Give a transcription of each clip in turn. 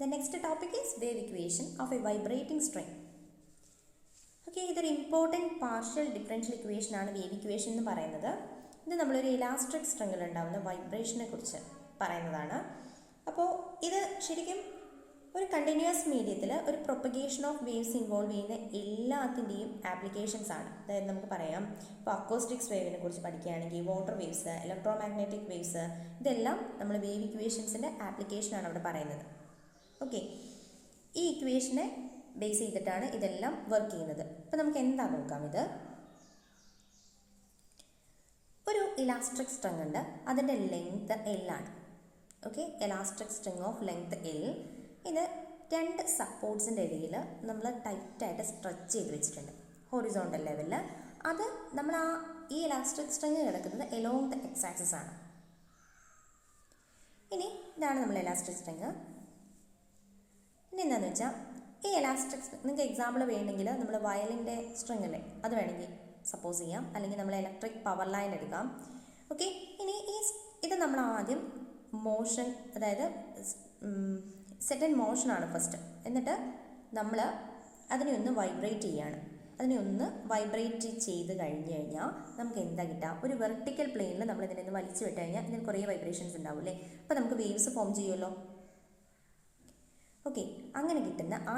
The next topic is wave equation of a vibrating string. Okay, ഇതൊരു important partial differential equation ആണ് wave equation എന്ന് പറയുന്നത്. ഇത് നമ്മളൊരു ഇലാസ്റ്റിക് സ്ട്രിങ്ങിൽ ഉണ്ടാകുന്ന വൈബ്രേഷനെ കുറിച്ച് പറയുന്നതാണ്. അപ്പോൾ ഇത് ശരിക്കും ഒരു കണ്ടിന്യൂസ് മീഡിയത്തിൽ ഒരു പ്രൊപ്പഗേഷൻ ഓഫ് വേവ്സ് ഇൻവോൾവ് ചെയ്യുന്ന എല്ലാത്തിൻ്റെയും ആപ്ലിക്കേഷൻസ് ആണ്. അതായത് നമുക്ക് പറയാം, ഇപ്പോൾ അക്കോസ്റ്റിക്സ് വേവിനെ കുറിച്ച് പഠിക്കുകയാണെങ്കിൽ water waves, electro magnetic waves, ഇതെല്ലാം നമ്മൾ വേവ് ഇക്വേഷൻസിൻ്റെ ആപ്ലിക്കേഷനാണ് അവിടെ പറയുന്നത്. ഓക്കെ, ഈ ഇക്വേഷനെ ബേസ് ചെയ്തിട്ടാണ് ഇതെല്ലാം വർക്ക് ചെയ്യുന്നത്. അപ്പോൾ നമുക്ക് എന്താ നോക്കാം. ഇത് ഒരു ഇലാസ്റ്റിക് സ്ട്രിങ് ഉണ്ട്, അതിൻ്റെ ലെങ്ത് L ആണ്. Okay, elastic string of length L. ഇത് രണ്ട് സപ്പോർട്ട്സിൻ്റെ ഇടയിൽ നമ്മൾ ടൈറ്റായിട്ട് സ്ട്രെച്ച് ചെയ്ത് വെച്ചിട്ടുണ്ട് ഹൊറിസോണ്ടൽ ലെവലിൽ. അത് നമ്മൾ ഈ ഇലാസ്റ്റിക് സ്ട്രിങ് കിടക്കുന്നത് എലോങ് ദ എക്സ് ആക്സിസ് ആണ്. ഇനി ഇതാണ് നമ്മൾ ഇലാസ്റ്റിക് സ്ട്രിങ്. ഇനി എന്താണെന്ന് വെച്ചാൽ ഈ ഇലാസ്റ്റിക് നിങ്ങൾക്ക് എക്സാമ്പിൾ വേണമെങ്കിൽ നമ്മൾ വയലിൻ്റെ സ്ട്രിങ് അല്ലേ, അത് വേണമെങ്കിൽ സപ്പോസ് ചെയ്യാം, അല്ലെങ്കിൽ നമ്മൾ ഇലക്ട്രിക് പവർ ലൈൻ എടുക്കാം. ഓക്കെ, ഇനി ഇത് നമ്മൾ ആദ്യം മോഷൻ, അതായത് സെറ്റ് ആൻഡ് മോഷനാണ് ഫസ്റ്റ്. എന്നിട്ട് നമ്മൾ അതിനെ ഒന്ന് വൈബ്രേറ്റ് ചെയ്യാണ്. അതിനെ ഒന്ന് വൈബ്രേറ്റ് ചെയ്ത് കഴിഞ്ഞ് കഴിഞ്ഞാൽ നമുക്ക് എന്താ കിട്ടുക? ഒരു വെർട്ടിക്കൽ പ്ലെയിനിൽ നമ്മൾ ഇതിനെ ഒന്ന് വലിച്ചു വിട്ട് കഴിഞ്ഞാൽ ഇതിന് കുറേ വൈബ്രേഷൻസ് ഉണ്ടാവും അല്ലേ. അപ്പോൾ നമുക്ക് വേവ്സ് ഫോം ചെയ്യുമല്ലോ. ഓക്കെ, അങ്ങനെ കിട്ടുന്ന ആ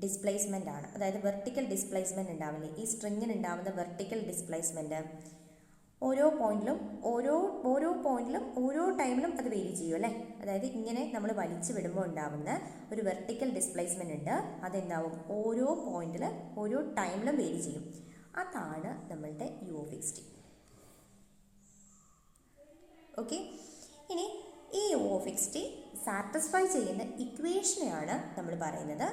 ഡിസ്പ്ലേസ്മെൻ്റ് ആണ്, അതായത് വെർട്ടിക്കൽ ഡിസ്പ്ലേസ്മെൻറ്റ് ഉണ്ടാവില്ലേ, ഈ സ്ട്രിങ്ങിന് ഉണ്ടാവുന്ന വെർട്ടിക്കൽ ഡിസ്പ്ലേസ്മെൻറ്റ് ഓരോ പോയിന്റിലും ഓരോ ടൈമിലും അത് വേരി ചെയ്യും അല്ലേ. അതായത് ഇങ്ങനെ നമ്മൾ വലിച്ചു വിടുമ്പോൾ ഉണ്ടാവുന്ന ഒരു വെർട്ടിക്കൽ ഡിസ്പ്ലേസ്മെൻ്റ് ഉണ്ട്, അതെന്താവും ഓരോ പോയിന്റിൽ ഓരോ ടൈമിലും വേരി ചെയ്യും. അതാണ് നമ്മളുടെ u of x t. Okay, ഇനി ഈ u of x t satisfy ചെയ്യുന്ന ഇക്വേഷനെയാണ് നമ്മൾ പറയുന്നത്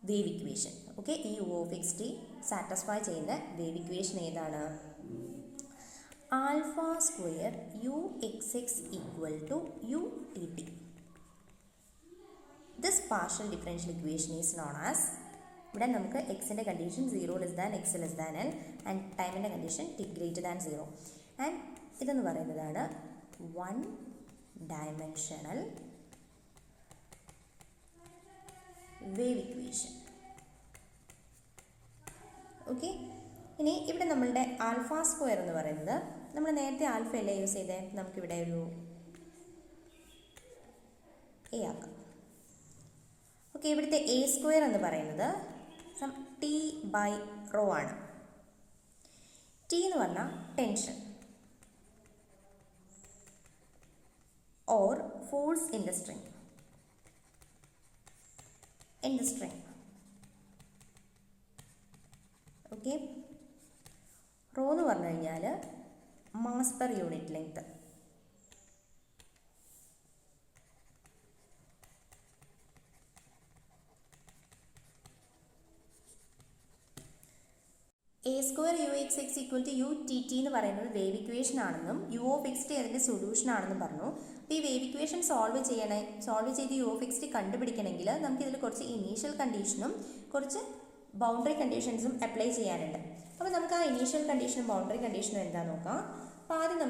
വേവ് ഇക്വേഷൻ. ഓക്കെ, ഈ u of x t satisfy ചെയ്യുന്ന വേവ് ഇക്വേഷൻ ഏതാണ്? Alpha square u xx equal to u dt. This partial differential equation is known as, ഇവിടെ നമുക്ക് എക്സിൻ്റെ condition 0 less than X less than L and ടൈമിൻ്റെ condition T greater than 0. And ഇതെന്ന് പറയുന്നതാണ് one dimensional wave equation. Okay, ഇനി ഇവിടെ നമ്മളുടെ alpha square എന്ന് പറയുന്നത്, നമ്മൾ നേരത്തെ ആൽഫ അല്ലേ യൂസ് ചെയ്തേ, നമുക്കിവിടെ ഒരു എ ആക്കാം. ഓക്കെ, ഇവിടുത്തെ എ സ്ക്വയർ എന്ന് പറയുന്നത് ടി ബൈ റോ ആണ്. ടി എന്ന് പറഞ്ഞാൽ tension or force in the string. Okay, rho എന്ന് പറഞ്ഞു കഴിഞ്ഞാൽ mass per unit length. A square u x x equal to u t t എന്ന് പറയുന്നത് വേവ് ഇക്വേഷൻ ആണെന്നും യു ഓഫ് എക്സ് ടി അതിൻ്റെ സൊല്യൂഷൻ ആണെന്നും പറഞ്ഞു. അപ്പോൾ ഈ വേവ് ഇക്വേഷൻ സോൾവ് ചെയ്ത് യു ഓഫ് എക്സ് ടി കണ്ടുപിടിക്കണമെങ്കിൽ നമുക്കിതിൽ കുറച്ച് ഇനീഷ്യൽ കണ്ടീഷനും കുറച്ച് ബൗണ്ടറി കണ്ടീഷൻസും അപ്ലൈ ചെയ്യാനുണ്ട്. അപ്പോൾ നമുക്ക് ആ ഇനീഷ്യൽ കണ്ടീഷനും ബൗണ്ടറി കണ്ടീഷനും എന്താ നോക്കാം. അപ്പോൾ ആദ്യം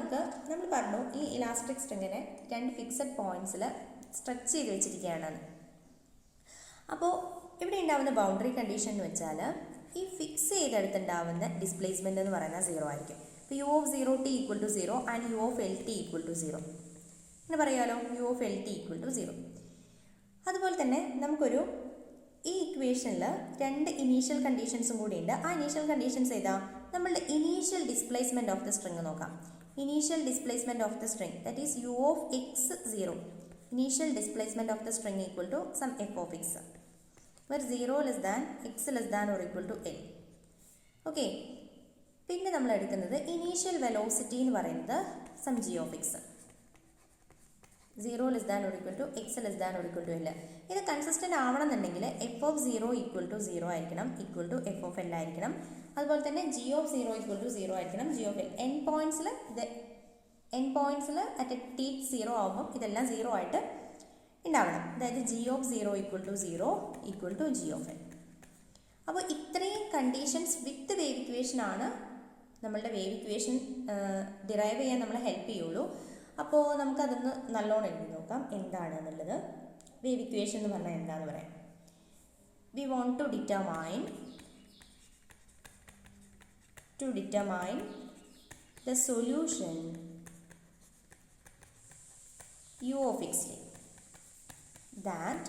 നമ്മൾ പറഞ്ഞു ഈ ഇലാസ്റ്റിക് സ്ട്രിങ്ങിനെ രണ്ട് ഫിക്സഡ് പോയിന്റ്സിൽ സ്ട്രെച്ച് ചെയ്ത് വെച്ചിരിക്കുകയാണ്. അപ്പോൾ ഇവിടെ ഉണ്ടാവുന്ന ബൗണ്ടറി കണ്ടീഷൻ എന്ന് വെച്ചാൽ ഈ ഫിക്സ് ചെയ്തെടുത്തുണ്ടാവുന്ന ഡിസ്പ്ലേസ്മെൻ്റ് എന്ന് പറയുന്നത് 0 ആയിരിക്കും. ഇപ്പോൾ u of 0t equal to 0 and u of L t equal to 0 എന്ന് പറയാമല്ലോ. U of L t equal to 0. അതുപോലെ തന്നെ നമുക്കൊരു ഈ ഇക്വേഷനിൽ രണ്ട് ഇനീഷ്യൽ കണ്ടീഷൻസും കൂടി ഉണ്ട്. ആ ഇനീഷ്യൽ കണ്ടീഷൻസ് ഏതാ? നമ്മളുടെ initial displacement of the string നോക്കാം. Initial displacement of the string, that is U of X 0. Initial displacement of the string equal to some F of X where 0 less than x less than or equal to l. Okay, പിന്നെ നമ്മൾ എടുക്കുന്നത് initial velocity എന്ന് പറയുന്നത് some g of x 0 less than or equal to x less than or equal to l. ഇത് consistent ആവണമെന്നുണ്ടെങ്കിൽ F of 0 equal to 0 ആയിരിക്കണം, equal to F of L ആയിരിക്കണം. അതുപോലെ തന്നെ g of 0 ഈക്വൽ ടു 0 ആയിരിക്കണം, g of l. N പോയിന്റ്സിൽ at t 0 ആകുമ്പോൾ ഇതെല്ലാം 0 ആയിട്ട് ഉണ്ടാവണം. അതായത് g of 0 equal to 0 equal to g of l. അപ്പോൾ ഇത്രയും കണ്ടീഷൻസ് വിത്ത് വേവ് ഇക്വേഷൻ ആണ് നമ്മളുടെ വേവ് ഇക്വേഷൻ ഡിറൈവ് ചെയ്യാൻ നമ്മളെ ഹെൽപ്പ് ചെയ്യുള്ളൂ. അപ്പോൾ നമുക്കതൊന്ന് നല്ലോണം എഴുതി നോക്കാം എന്താണെന്നുള്ളത്. വേവ് ഇക്വേഷൻ എന്ന് പറഞ്ഞാൽ എന്താണെന്ന് പറയാം. We want to determine the solution u of x that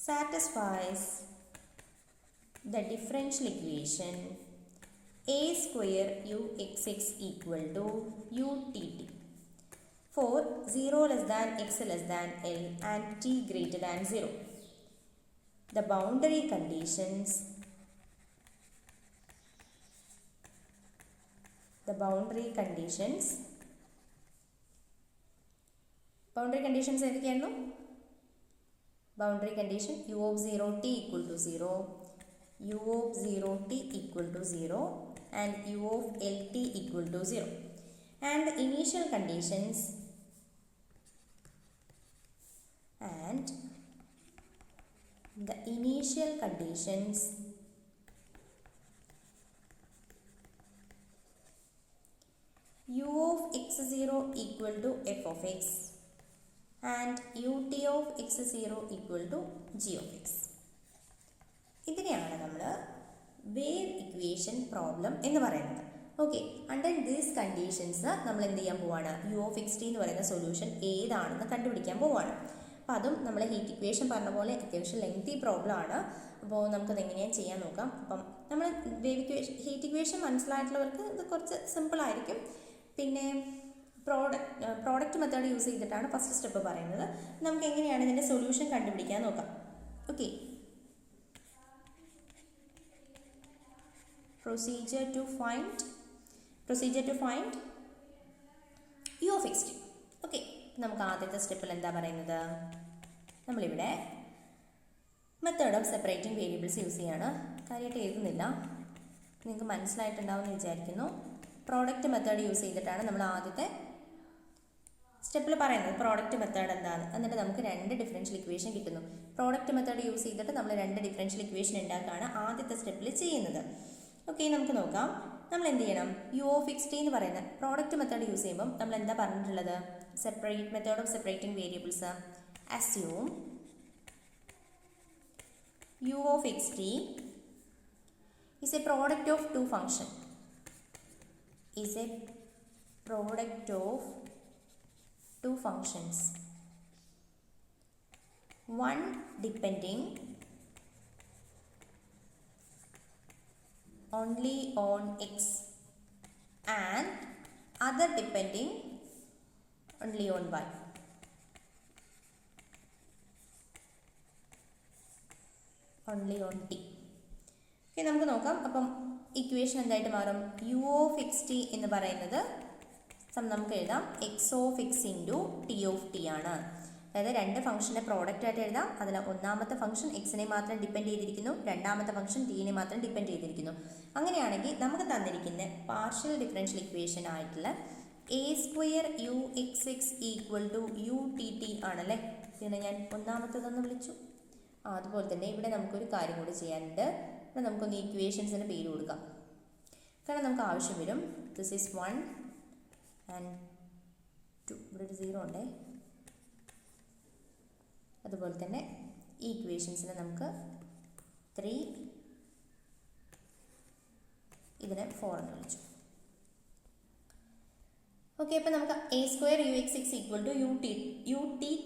satisfies the differential equation a square uxx equal to utt for 0 less than x less than l and t greater than 0. The boundary conditions ഏതൊക്കെയായിരുന്നു? Boundary condition u of 0t equal to 0, u of 0t equal to 0 and u of lt equal to 0. And the initial conditions u of x0 equal to f of x and ut of x0 equal to g of x. ഇതിനെയാണ് നമ്മൾ wave equation problem എന്ന് പറയുന്നത്. Okay, under these conditions നമ്മൾ എന്ത് ചെയ്യാൻ പോവാണ്? u of xt എന്ന് പറയുന്ന സൊല്യൂഷൻ ഏതാണെന്ന് കണ്ടുപിടിക്കാൻ പോവാണ്. അപ്പോൾ അതും നമ്മൾ ഹീറ്റ് ഇക്വേഷൻ പറഞ്ഞ പോലെ അത്യാവശ്യം ലെങ്തി പ്രോബ്ലം ആണ്. അപ്പോൾ നമുക്കത് എങ്ങനെയാണ് ചെയ്യാൻ നോക്കാം. അപ്പം നമ്മൾ വേവ് ഇക്വേഷൻ ഹീറ്റ് ഇക്വേഷൻ മനസ്സിലായിട്ടുള്ളവർക്ക് ഇത് കുറച്ച് സിമ്പിളായിരിക്കും. പിന്നെ പ്രോഡക്റ്റ് മെത്തേഡ് യൂസ് ചെയ്തിട്ടാണ് ഫസ്റ്റ് സ്റ്റെപ്പ് പറയുന്നത്. നമുക്ക് എങ്ങനെയാണ് ഇതിൻ്റെ സൊല്യൂഷൻ കണ്ടുപിടിക്കാൻ നോക്കാം. Okay, procedure to find u of xt. Okay, നമുക്ക് ആദ്യത്തെ സ്റ്റെപ്പിൽ എന്താ പറയുന്നത്? നമ്മളിവിടെ method of separating variables use ചെയ്യാണ്. കാര്യമായിട്ട് എഴുതുന്നില്ല, നിങ്ങൾക്ക് മനസ്സിലായിട്ടുണ്ടാവുമെന്ന് വിചാരിക്കുന്നു. പ്രോഡക്റ്റ് മെത്തേഡ് യൂസ് ചെയ്തിട്ടാണ് നമ്മൾ ആദ്യത്തെ സ്റ്റെപ്പിൽ പറയുന്നത്. പ്രോഡക്റ്റ് മെത്തേഡ് എന്താണ്? എന്നിട്ട് നമുക്ക് രണ്ട് ഡിഫറൻഷ്യൽ ഇക്വേഷൻ കിട്ടുന്നു. പ്രോഡക്റ്റ് മെത്തേഡ് യൂസ് ചെയ്തിട്ട് നമ്മൾ രണ്ട് ഡിഫറൻഷ്യൽ ഇക്വേഷൻ ഉണ്ടാക്കുകയാണ് ആദ്യത്തെ സ്റ്റെപ്പിൽ ചെയ്യുന്നത്. ഓക്കെ, നമുക്ക് നോക്കാം. നമ്മൾ എന്ത് ചെയ്യണം? u of xt എന്ന് പറയുന്ന പ്രോഡക്റ്റ് മെത്തേഡ് യൂസ് ചെയ്യുമ്പം നമ്മൾ എന്താ പറഞ്ഞിട്ടുള്ളത്? Method of separating variables. Assume u of xt is a product of two functions. One depending only on x and other depending only on y. Only on t. Okay, നമുക്ക് നോക്കാം. അപ്പം equation എന്തായിട്ട് മാറും? u of xt എന്ന് പറയുന്നത് നമുക്ക് എഴുതാം x of x into t of t ആണ്. അതായത് രണ്ട് ഫംഗ്ഷൻ്റെ പ്രോഡക്റ്റ് ആയിട്ട് എഴുതാം. അതിൽ ഒന്നാമത്തെ ഫംഗ്ഷൻ എക്സിനെ മാത്രം ഡിപ്പെൻഡ് ചെയ്തിരിക്കുന്നു, രണ്ടാമത്തെ ഫംഗ്ഷൻ ടീനെ മാത്രം ഡിപ്പെൻഡ് ചെയ്തിരിക്കുന്നു. അങ്ങനെയാണെങ്കിൽ നമുക്ക് തന്നിരിക്കുന്ന പാർഷ്യൽ ഡിഫറൻഷ്യൽ ഇക്വേഷൻ ആയിട്ടുള്ള a square u x x equal to u t t ആണല്ലേ. പിന്നെ ഞാൻ ഒന്നാമത്തേതൊന്ന് വിളിച്ചു. അതുപോലെ തന്നെ ഇവിടെ നമുക്കൊരു കാര്യം കൂടി ചെയ്യാനുണ്ട്. ഇവിടെ നമുക്കൊന്ന് ഇക്വേഷൻസിന് പേര് കൊടുക്കാം, കാരണം നമുക്ക് ആവശ്യം വരും. This is 1 and 2. ഇവിടെ ഒരു 0 ഉണ്ടേ. അതുപോലെ തന്നെ ഈ ഇക്വേഷൻസിനെ നമുക്ക് 3, ഇതിനെ 4 എന്ന് വിളിച്ചു. ഓക്കെ, അപ്പോൾ നമുക്ക് a square u x x equal to u t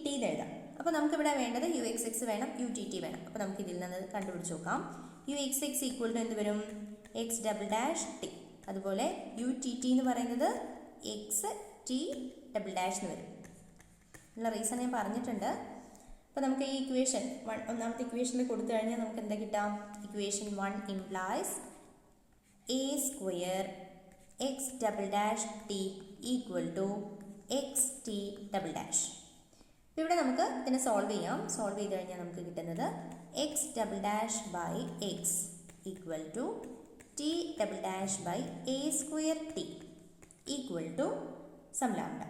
t എന്ന് എഴുതാം. അപ്പോൾ നമുക്കിവിടെ വേണ്ടത് യു എക്സ് എക്സ് വേണം, യു ടി ടി വേണം. അപ്പോൾ നമുക്ക് ഇതിൽ നിന്ന് കണ്ടുപിടിച്ച് നോക്കാം. U x x equal to എന്ത് വരും? X double dash t. അതുപോലെ യു ടി ടി എന്ന് പറയുന്നത് എക്സ് ടി ഡബിൾ ഡാഷ് എന്ന് വരും. ഉള്ള റീസൺ ഞാൻ പറഞ്ഞിട്ടുണ്ട്. അപ്പോൾ നമുക്ക് ഈ ഇക്വേഷൻ ഒന്നാമത്തെ ഇക്വേഷനിൽ കൊടുത്തു കഴിഞ്ഞാൽ നമുക്ക് എന്താ കിട്ടാം? Equation 1 implies a square x double dash t equal to x t double dash. അപ്പോൾ ഇവിടെ നമുക്ക് ഇതിനെ സോൾവ് ചെയ്യാം. സോൾവ് ചെയ്ത് കഴിഞ്ഞാൽ നമുക്ക് കിട്ടുന്നത് x double dash by x equal to t double dash by a square t equal to some lambda.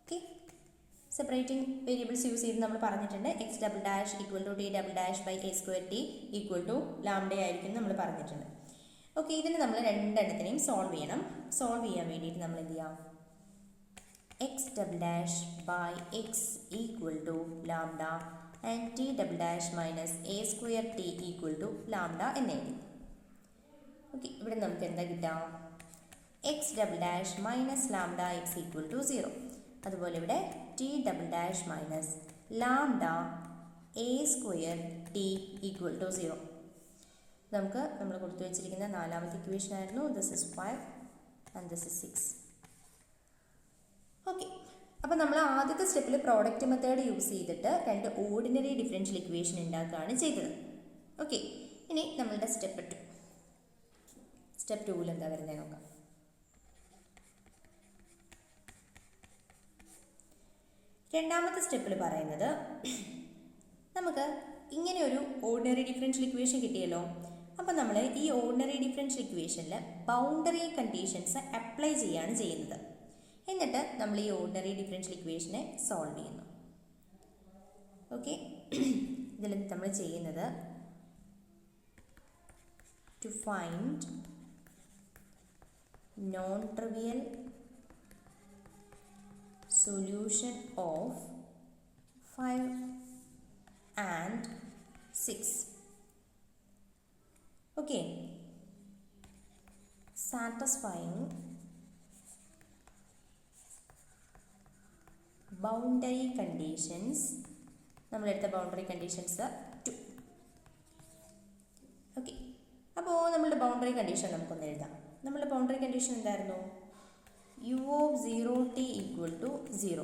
Okay, separating variables use ചെയ്ത് നമ്മൾ പറഞ്ഞിട്ടുണ്ട്. X double dash equal to t double dash by a square t equal to lambda ആയിരിക്കും നമ്മൾ പറഞ്ഞിട്ടുണ്ട്. Okay, ഇതിന് നമ്മൾ രണ്ടെണ്ണത്തിനെയും solve ചെയ്യണം. Solve ചെയ്യാൻ വേണ്ടിയിട്ട് നമ്മൾ എന്ത് ചെയ്യാം? x double dash by x equal to lambda and t double dash minus a square t equal to lambda എന്ന് എഴുതി. ഓക്കെ, ഇവിടെ നമുക്ക് എന്താ കിട്ടാം? X double dash minus lambda x equal to 0. അതുപോലെ ഇവിടെ t double dash minus lambda a square t equal to 0. നമുക്ക് നമ്മൾ കൊടുത്തു വെച്ചിരിക്കുന്ന നാലാമത്തെ ഇക്വേഷൻ ആയിരുന്നു. This is 5 and this is 6. Okay, അപ്പോൾ നമ്മൾ ആദ്യത്തെ സ്റ്റെപ്പിൽ പ്രോഡക്റ്റ് മെത്തേഡ് യൂസ് ചെയ്തിട്ട് രണ്ട് ഓർഡിനറി ഡിഫറൻഷ്യൽ ഇക്വേഷൻ ഉണ്ടാക്കുകയാണ് ചെയ്തത്. ഓക്കെ, ഇനി നമ്മളുടെ സ്റ്റെപ്പ് 2. സ്റ്റെപ്പ് 2ൽ എന്താ വരുന്നത് നോക്കാം. രണ്ടാമത്തെ സ്റ്റെപ്പിൽ പറയുന്നത് നമുക്ക് ഇങ്ങനെ ഒരു ഓർഡിനറി ഡിഫറൻഷ്യൽ ഇക്വേഷൻ കിട്ടിയല്ലോ. അപ്പോൾ നമ്മൾ ഈ ഓർഡിനറി ഡിഫറൻഷ്യൽ ഇക്വേഷനിൽ ബൗണ്ടറി കണ്ടീഷൻസ് അപ്ലൈ ചെയ്യാണ് ചെയ്യുന്നത്. എന്നിട്ട് നമ്മൾ ഈ ഓർഡിനറി ഡിഫറൻഷ്യൽ ഇക്വേഷനെ സോൾവ് ചെയ്യുന്നു. ഓക്കെ, ഇതിൽ നമ്മൾ ചെയ്യുന്നത് to find non trivial solution of 5 and 6. Okay, satisfying boundary conditions. നമ്മളെടുത്ത ബൗണ്ടറി കണ്ടീഷൻസ് 2. ഓക്കെ, അപ്പോൾ നമ്മളുടെ ബൗണ്ടറി കണ്ടീഷൻ നമുക്കൊന്ന് എഴുതാം. നമ്മളുടെ ബൗണ്ടറി കണ്ടീഷൻ എന്തായിരുന്നു? u of 0t equal to 0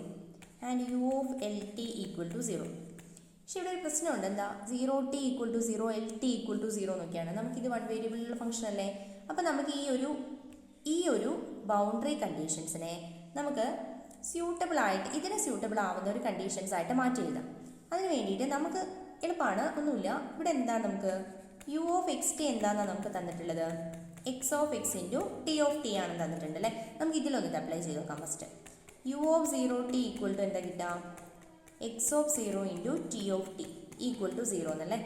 and u of lt equal to 0. പക്ഷേ ഇവിടെ ഒരു പ്രശ്നമുണ്ട്. എന്താ? 0t equal to 0 lt equal to 0 എന്നൊക്കെയാണ്. നമുക്കിത് വൺ വേരിയബിളിലുള്ള ഫംഗ്ഷൻ അല്ലേ. അപ്പോൾ നമുക്ക് ഈ ഒരു ബൗണ്ടറി കണ്ടീഷൻസിനെ നമുക്ക് സ്യൂട്ടബിൾ ആയിട്ട് ഇതിനെ സ്യൂട്ടബിൾ ആവുന്ന ഒരു കണ്ടീഷൻസ് ആയിട്ട് മാറ്റി എഴുതാം. അതിന് വേണ്ടിയിട്ട് നമുക്ക് എളുപ്പമാണ്, ഒന്നുമില്ല. ഇവിടെ എന്താണ് നമുക്ക് u of xt എന്താണെന്നാണ് നമുക്ക് തന്നിട്ടുള്ളത്? X of x into t of t ആണ് തന്നിട്ടുണ്ട് അല്ലേ. നമുക്ക് ഇതിലൊന്നിട്ട് അപ്ലൈ ചെയ്ത് നോക്കാം. First u of 0t equal to എന്താ കിട്ടാം? X of 0 into t of T equal to 0 എന്നല്ലേ.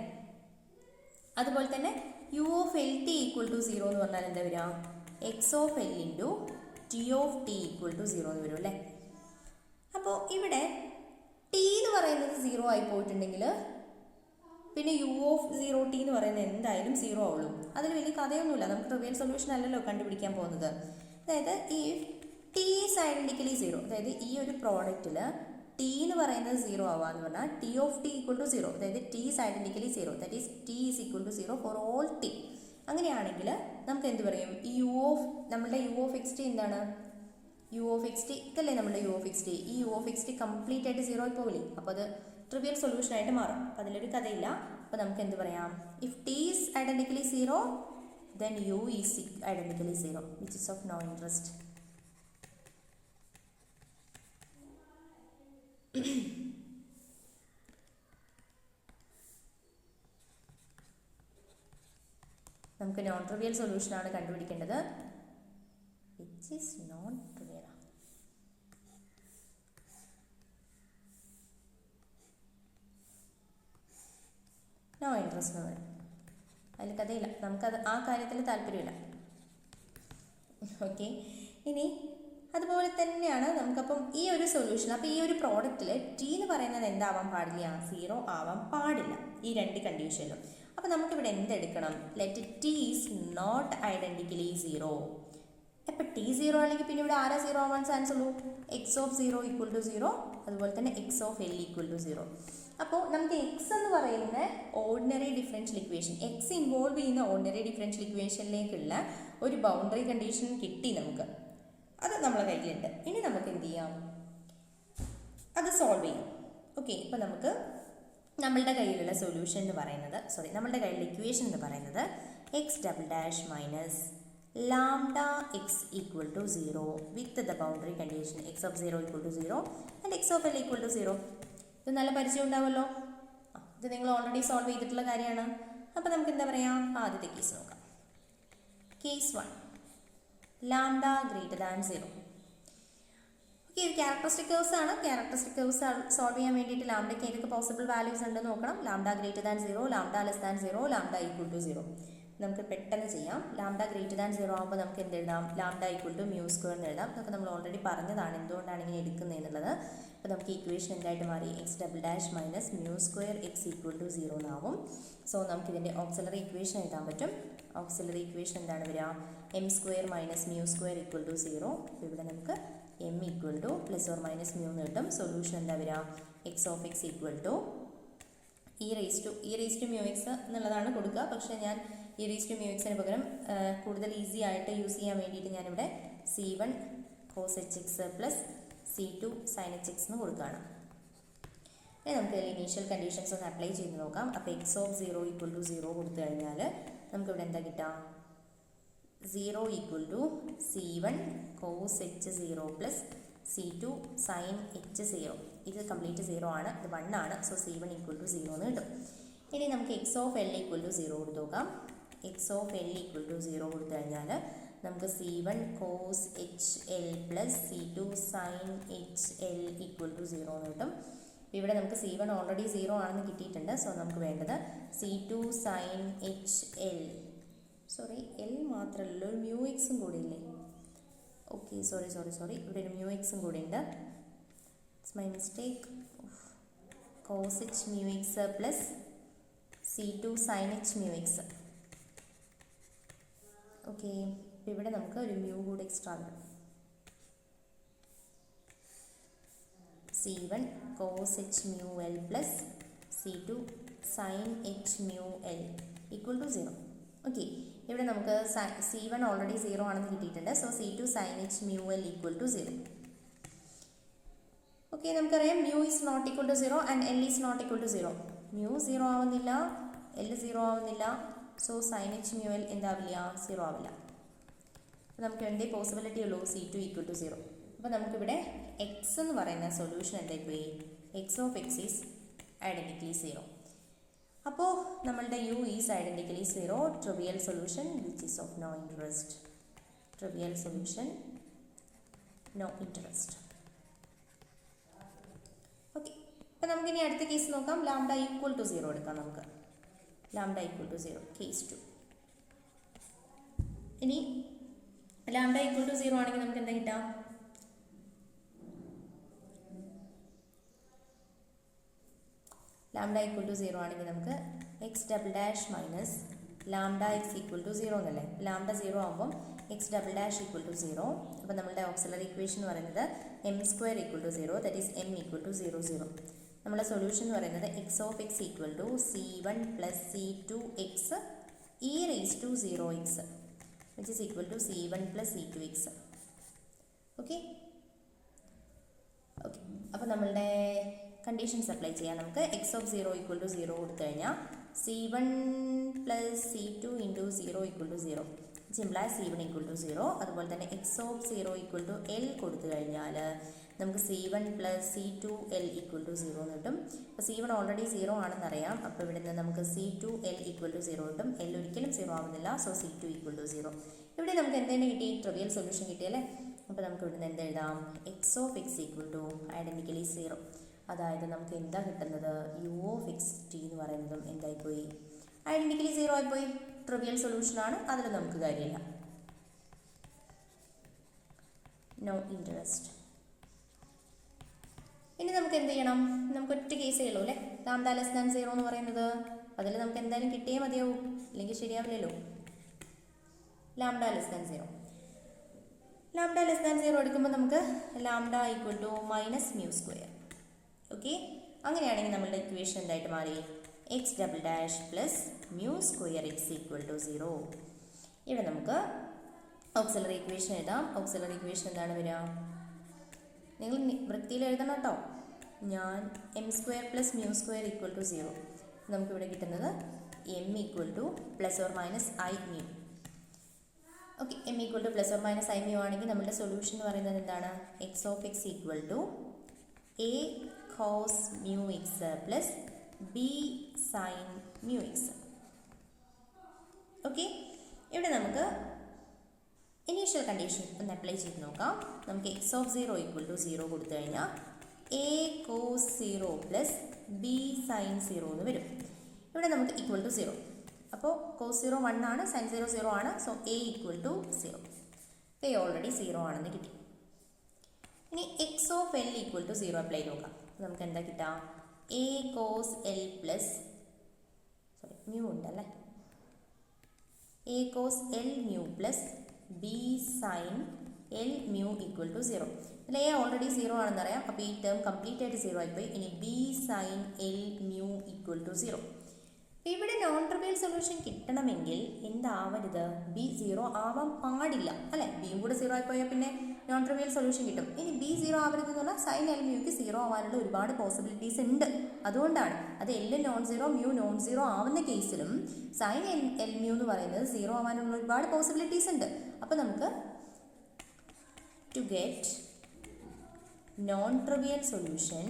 അതുപോലെ തന്നെ u of L t equal to 0 എന്ന് പറഞ്ഞാൽ എന്താ വരിക? X of L into t of T equal to 0 എന്ന് വരും അല്ലേ. അപ്പോൾ ഇവിടെ ടി എന്ന് പറയുന്നത് 0 ആയി പോയിട്ടുണ്ടെങ്കിൽ പിന്നെ യു ഓഫ് 0t എന്ന് പറയുന്നത് എന്തായാലും 0 ആവുള്ളൂ. അതിൽ വലിയ കഥയൊന്നുമില്ല. നമുക്ക് ട്രിവിയൽ സൊല്യൂഷൻ അല്ലല്ലോ കണ്ടുപിടിക്കാൻ പോകുന്നത്. അതായത് ഈ ടി ഈസ് ഐഡൻറ്റിക്കലി 0, അതായത് ഈ ഒരു പ്രോഡക്റ്റിൽ ടി എന്ന് പറയുന്നത് 0 ആവാന്ന് പറഞ്ഞാൽ T of T equal to 0, അതായത് T is identically 0, that is T is equal to 0 for all T. അങ്ങനെയാണെങ്കിൽ നമുക്ക് എന്ത് പറയും? ഈ നമ്മളുടെ യു ഓഫ് എക്സ് ടി എന്താണ്? യു ഓഫ് എക്സ് ടി ഇതല്ലേ നമ്മുടെ യു ഓഫ് എക്സ് ടി. ഈ U of X T complete ആയിട്ട് 0 ആയി പോവില്ലേ. അപ്പോൾ അത് ട്രിവിയൽ സൊല്യൂഷൻ ആയിട്ട് മാറും. അപ്പോൾ അതിലൊരു കഥയില്ല. അപ്പോൾ നമുക്ക് എന്ത് പറയാം? If T is identically 0 then u is identically 0, which is of no interest. നമുക്ക് നോൺ ട്രിവിയൽ സൊല്യൂഷൻ ആണ് കണ്ടുപിടിക്കേണ്ടത്. Which is non trivial? No interest എന്ന് പറയും. അതിൽ കഥയില്ല. നമുക്കത് ആ കാര്യത്തിൽ താല്പര്യമില്ല. ഓക്കെ, ഇനി അതുപോലെ തന്നെയാണ് നമുക്കപ്പം ഈ ഒരു സൊല്യൂഷൻ. അപ്പോൾ ഈ ഒരു പ്രോഡക്റ്റിൽ ടി എന്ന് പറയുന്നത് എന്താവാൻ പാടില്ല? 0 ആവാൻ പാടില്ല ഈ രണ്ട് കണ്ടീഷനിലും. അപ്പോൾ നമുക്കിവിടെ എന്തെടുക്കണം? Let T is not identically 0. അപ്പോൾ ടി 0 ആണെങ്കിൽ പിന്നെ ഇവിടെ ആരാ 0 ആവാൻ ചാൻസ് ഉള്ളൂ? എക്സ് ഓഫ് 0 ഈക്വൽ ടു 0, അതുപോലെ തന്നെ x of L equal to 0. അപ്പോൾ നമുക്ക് എക്സ് എന്ന് പറയുന്ന ordinary differential equation, x involve ചെയ്യുന്ന ഓർഡിനറി ഡിഫറൻഷ്യൽ ഇക്വേഷനിലേക്കുള്ള ഒരു ബൗണ്ടറി കണ്ടീഷൻ കിട്ടി നമുക്ക്. അത് നമ്മളെ കയ്യിലുണ്ട്. ഇനി നമുക്ക് എന്ത് ചെയ്യാം? അത് സോൾവ് ചെയ്യാം. ഓക്കെ, അപ്പോൾ നമുക്ക് നമ്മളുടെ കയ്യിലുള്ള സൊല്യൂഷൻ എന്ന് പറയുന്നത്, നമ്മളുടെ കയ്യിലുള്ള ഇക്വേഷൻ എന്ന് പറയുന്നത് x double dash minus lambda x equal to 0 with the boundary condition x of 0 equal to 0 and x of L equal to 0. ഇത് നല്ല പരിചയം ഉണ്ടാവുമല്ലോ. ഇത് നിങ്ങൾ ഓൾറെഡി സോൾവ് ചെയ്തിട്ടുള്ള കാര്യമാണ്. അപ്പോൾ നമുക്ക് എന്താ പറയുക? ആദ്യത്തെ കേസ് നോക്കാം. Case 1, lambda greater than 0. Okay, ഇത് ക്യാരക്ടറിസ്റ്റിക് കേഴ്സ് ആണ്. ക്യാരക്ടറിസ്റ്റിക് കേഴ്സ് സോൾവ് ചെയ്യാൻ വേണ്ടിയിട്ട് ലാംഡയ്ക്ക് ഏതൊക്കെ പോസിബിൾ വാല്യൂസ് ഉണ്ടെന്ന് നോക്കണം. Lambda greater than 0, lambda less than 0, lambda equal to 0. നമുക്ക് പെട്ടെന്ന് ചെയ്യാം. ലാംഡ ഗ്രേറ്റർ ദാൻ 0 ആകുമ്പോൾ നമുക്ക് എന്ത് എഴുതാം? Lambda equal to mu square എന്ന് എഴുതാം. അതൊക്കെ നമ്മൾ ഓൾറെഡി പറഞ്ഞതാണ് എന്തുകൊണ്ടാണ് ഇങ്ങനെ എടുക്കുന്നത് എന്നുള്ളത്. അപ്പോൾ നമുക്ക് ഇക്വേഷൻ എന്തായിട്ട് മാറി? X double dash minus mu square X equal to 0 എന്നാവും. സോ നമുക്കിതിൻ്റെ ഓക്സിലറി ഇക്വേഷൻ എഴുതാൻ പറ്റും. ഓക്സിലറി ഇക്വേഷൻ എന്താണ് വരിക? M square minus mu square equal to 0. അപ്പോൾ ഇവിടെ നമുക്ക് m equal to plus or minus mu എന്ന് കിട്ടും. സൊല്യൂഷൻ എന്താ വരിക? X of X equal to e raise to mu x എന്നുള്ളതാണ് കൊടുക്കുക. പക്ഷേ ഞാൻ ഇ റേസ് ടു മ്യൂ എക്സിന് പകരം കൂടുതൽ ഈസി ആയിട്ട് യൂസ് ചെയ്യാൻ വേണ്ടിയിട്ട് ഞാനിവിടെ C1 cos hx plus C2 sin hx എന്ന് കൊടുക്കുകയാണ്. ഇനി നമുക്ക് ഇനീഷ്യൽ കണ്ടീഷൻസ് ഒന്ന് അപ്ലൈ ചെയ്ത് നോക്കാം. അപ്പോൾ എക്സ് ഓഫ് 0 ഈക്വൽ ടു 0 കൊടുത്തു കഴിഞ്ഞാൽ നമുക്കിവിടെ എന്താ കിട്ടുക? 0 equal to C1 cos h0 plus C2 sin h0. ഇത് കംപ്ലീറ്റ് 0 ആണ്, ഇത് 1 ആണ്. സോ C1 ഈക്വൽ ടു 0 എന്ന് കിട്ടും. ഇനി നമുക്ക് x of L equal to 0 കൊടുത്തു നോക്കാം. X of L equal to 0 കൊടുത്തു കഴിഞ്ഞാൽ നമുക്ക് C1 cos HL plus C2 sin HL equal to 0 എന്ന് കിട്ടും. ഇവിടെ നമുക്ക് C1 ഓൾറെഡി 0 ആണെന്ന് കിട്ടിയിട്ടുണ്ട്. സോ നമുക്ക് വേണ്ടത് C2 sin HL, sorry L മാത്രമല്ലല്ലോ, ഒരു മ്യൂ എക്സും കൂടി ഇല്ലേ? ഓക്കെ, സോറി ഇവിടെ ഒരു മ്യൂ എക്സും കൂടി ഉണ്ട്. It's my mistake. cos h mu X plus C2 sin h mu X. Okay, അപ്പോൾ ഇവിടെ നമുക്ക് ഒരു മ്യൂ കൂടി എക്സ്ട്രാ ഉണ്ട്. C1 cos h mu L plus C2 sin h mu L equal to 0. Okay, ഇവിടെ നമുക്ക് C1 ഓൾറെഡി 0 ആണെന്ന് കിട്ടിയിട്ടുണ്ട്. So C2 sin h mu L equal to 0. Okay, നമുക്കറിയാം mu is not equal to 0 and L is not equal to 0. Mu 0 ആവുന്നില്ല, L 0 ആവുന്നില്ല. So sin h mu L എന്താവില്ല? 0 ആവില്ല. അപ്പോൾ നമുക്ക് എന്തേ പോസിബിലിറ്റി ഉള്ളൂ? C2 equal to 0. അപ്പോൾ നമുക്കിവിടെ എക്സ് എന്ന് പറയുന്ന സൊല്യൂഷൻ എന്തായി പോയി? X of X is identically 0. അപ്പോൾ നമ്മളുടെ U is identically 0. Trivial solution which is of no interest. Trivial solution no interest. Okay, അപ്പോൾ നമുക്കിനി അടുത്ത കേസ് നോക്കാം. ലാംഡ ഈക്വൽ ടു 0 എടുക്കാം നമുക്ക്. Lambda equal to 0 case 2. ഇനി ലാംഡ ഈക്വൽ ടു 0 ആണെങ്കിൽ നമുക്ക് എന്താ കിട്ടാം? ലാംഡ ഈക്വൽ ടു 0 ആണെങ്കിൽ നമുക്ക് x double dash minus lambda x equal to 0 എന്നല്ലേ? ലാംഡ 0 ആകുമ്പം x double dash equal to 0. അപ്പോൾ നമ്മുടെ ഓക്സിലറി ഇക്വേഷൻ എന്ന് പറയുന്നത് m square equal to 0, that is m equal to 0 0. നമ്മുടെ സൊല്യൂഷൻ എന്ന് പറയുന്നത് x of X equal to C1 plus C2 x e raise to 0 x which is equal to C1 plus C2 x. Okay, അപ്പോൾ നമ്മളുടെ conditions apply ചെയ്യാം. നമുക്ക് x of 0 equal to 0 കൊടുത്തു കഴിഞ്ഞാൽ C1 plus C2 into 0 equal to 0 simply C1 equal to 0. അതുപോലെ തന്നെ x of 0 equal to l കൊടുത്തു കഴിഞ്ഞാൽ നമുക്ക് C1 plus C2 L equal to 0 എന്ന് കിട്ടും. അപ്പോൾ C1 ഓൾറെഡി 0 ആണെന്നറിയാം. അപ്പോൾ ഇവിടെ നിന്ന് നമുക്ക് C2 എൽ ഈക്വൽ ടു 0 കിട്ടും. എൽ ഒരിക്കലും 0 ആവുന്നില്ല. So C2 equal to 0. ഇവിടെ നമുക്ക് എന്തെങ്കിലും കിട്ടി? ട്രിവിയൽ സൊല്യൂഷൻ കിട്ടിയല്ലേ? അപ്പോൾ നമുക്ക് ഇവിടെ നിന്ന് എന്തെഴുതാം? X of X equal to identically 0. അതായത് നമുക്ക് എന്താ കിട്ടുന്നത്? യു ഓഫ് എക്സ് ടി എന്ന് പറയുന്നതും എന്തായിപ്പോയി? ഐഡൻറ്റിക്കലി 0 ആയിപ്പോയി. ട്രിവിയൽ സൊല്യൂഷനാണ്, അതിൽ നമുക്ക് കാര്യമില്ല. No interest. ഇനി നമുക്ക് എന്ത് ചെയ്യണം? നമുക്ക് ഒറ്റ കേസേ ഉള്ളൂ അല്ലേ? ലാംഡ ലെസ് ദാൻ 0 എന്ന് പറയുന്നത്. അതിൽ നമുക്ക് എന്തായാലും കിട്ടിയേ മതിയാവും, അല്ലെങ്കിൽ ശരിയാവില്ലല്ലോ. Lambda less than 0. Lambda less than 0 എടുക്കുമ്പോൾ നമുക്ക് lambda equal to minus mu square. Okay, അങ്ങനെയാണെങ്കിൽ നമ്മളുടെ ഇക്വേഷൻ എന്തായിട്ട് മാറി? X double dash plus mu square X equal to 0. ഇവിടെ നമുക്ക് ഓക്സിലറി ഇക്വേഷൻ എഴുതാം. ഓക്സിലറി ഇക്വേഷൻ എന്താണ് വരിക? നിങ്ങൾ വൃത്തിയിൽ എഴുതണം കേട്ടോ. ഞാൻ M square plus mu square equal to 0. നമുക്കിവിടെ കിട്ടുന്നത് M equal to plus or minus I mu. Okay, M equal to plus or minus I mu ആണെങ്കിൽ നമ്മുടെ സൊല്യൂഷൻ എന്ന് പറയുന്നത് എന്താണ്? X of X equal to a cos mu x plus b sin mu x. ഓക്കെ, ഇവിടെ നമുക്ക് initial condition ഒന്ന് apply ചെയ്ത് നോക്കാം. നമുക്ക് എക്സ് ഓഫ് 0 ഈക്വൽ ടു 0 കൊടുത്തു കഴിഞ്ഞാൽ a cos 0 plus B sine 0 എന്ന് വരും. ഇവിടെ നമുക്ക് ഈക്വൽ ടു 0. അപ്പോൾ കോസ് 0 1 ആണ്, സൈൻ 0 0 ആണ്. So A equal to 0. A already 0 ആണെന്ന് കിട്ടി. ഇനി X of L equal to 0 apply ചെയ്ത് നോക്കാം. നമുക്ക് എന്താ കിട്ടാം? A cos L plus mu ഉണ്ടല്ലേ, A cos L mu plus B sine L mu equal to 0. ഇതിൽ എ ഓൾറെഡി 0 ആണെന്ന് അറിയാം. അപ്പോൾ ഈ ടേം കംപ്ലീറ്റ് ആയിട്ട് 0 ആയിപ്പോയി. ഇനി b sine L mu equal to 0. ഇവിടെ നോൺ ട്രിവിയൽ സൊല്യൂഷൻ കിട്ടണമെങ്കിൽ എന്താവരുത്? ബി 0 ആവാൻ പാടില്ല അല്ലേ? ബിയും കൂടെ 0 ആയിപ്പോയാൽ പിന്നെ നോൺ ട്രിവിയൽ സൊല്യൂഷൻ കിട്ടും. ഇനി ബി 0 ആവരുത് എന്ന് പറഞ്ഞാൽ സൈൻ എൽ മ്യൂക്ക് 0 ആവാനുള്ള ഒരുപാട് പോസിബിലിറ്റീസ് ഉണ്ട്. അതുകൊണ്ടാണ് അത് എൽ നോൺ 0 മ്യൂ നോൺ 0 ആവുന്ന കേസിലും സൈൻ എൽ മ്യൂ എന്ന് പറയുന്നത് 0 ആവാനുള്ള ഒരുപാട് പോസിബിലിറ്റീസ് ഉണ്ട്. അപ്പോൾ നമുക്ക് to get non trivial solution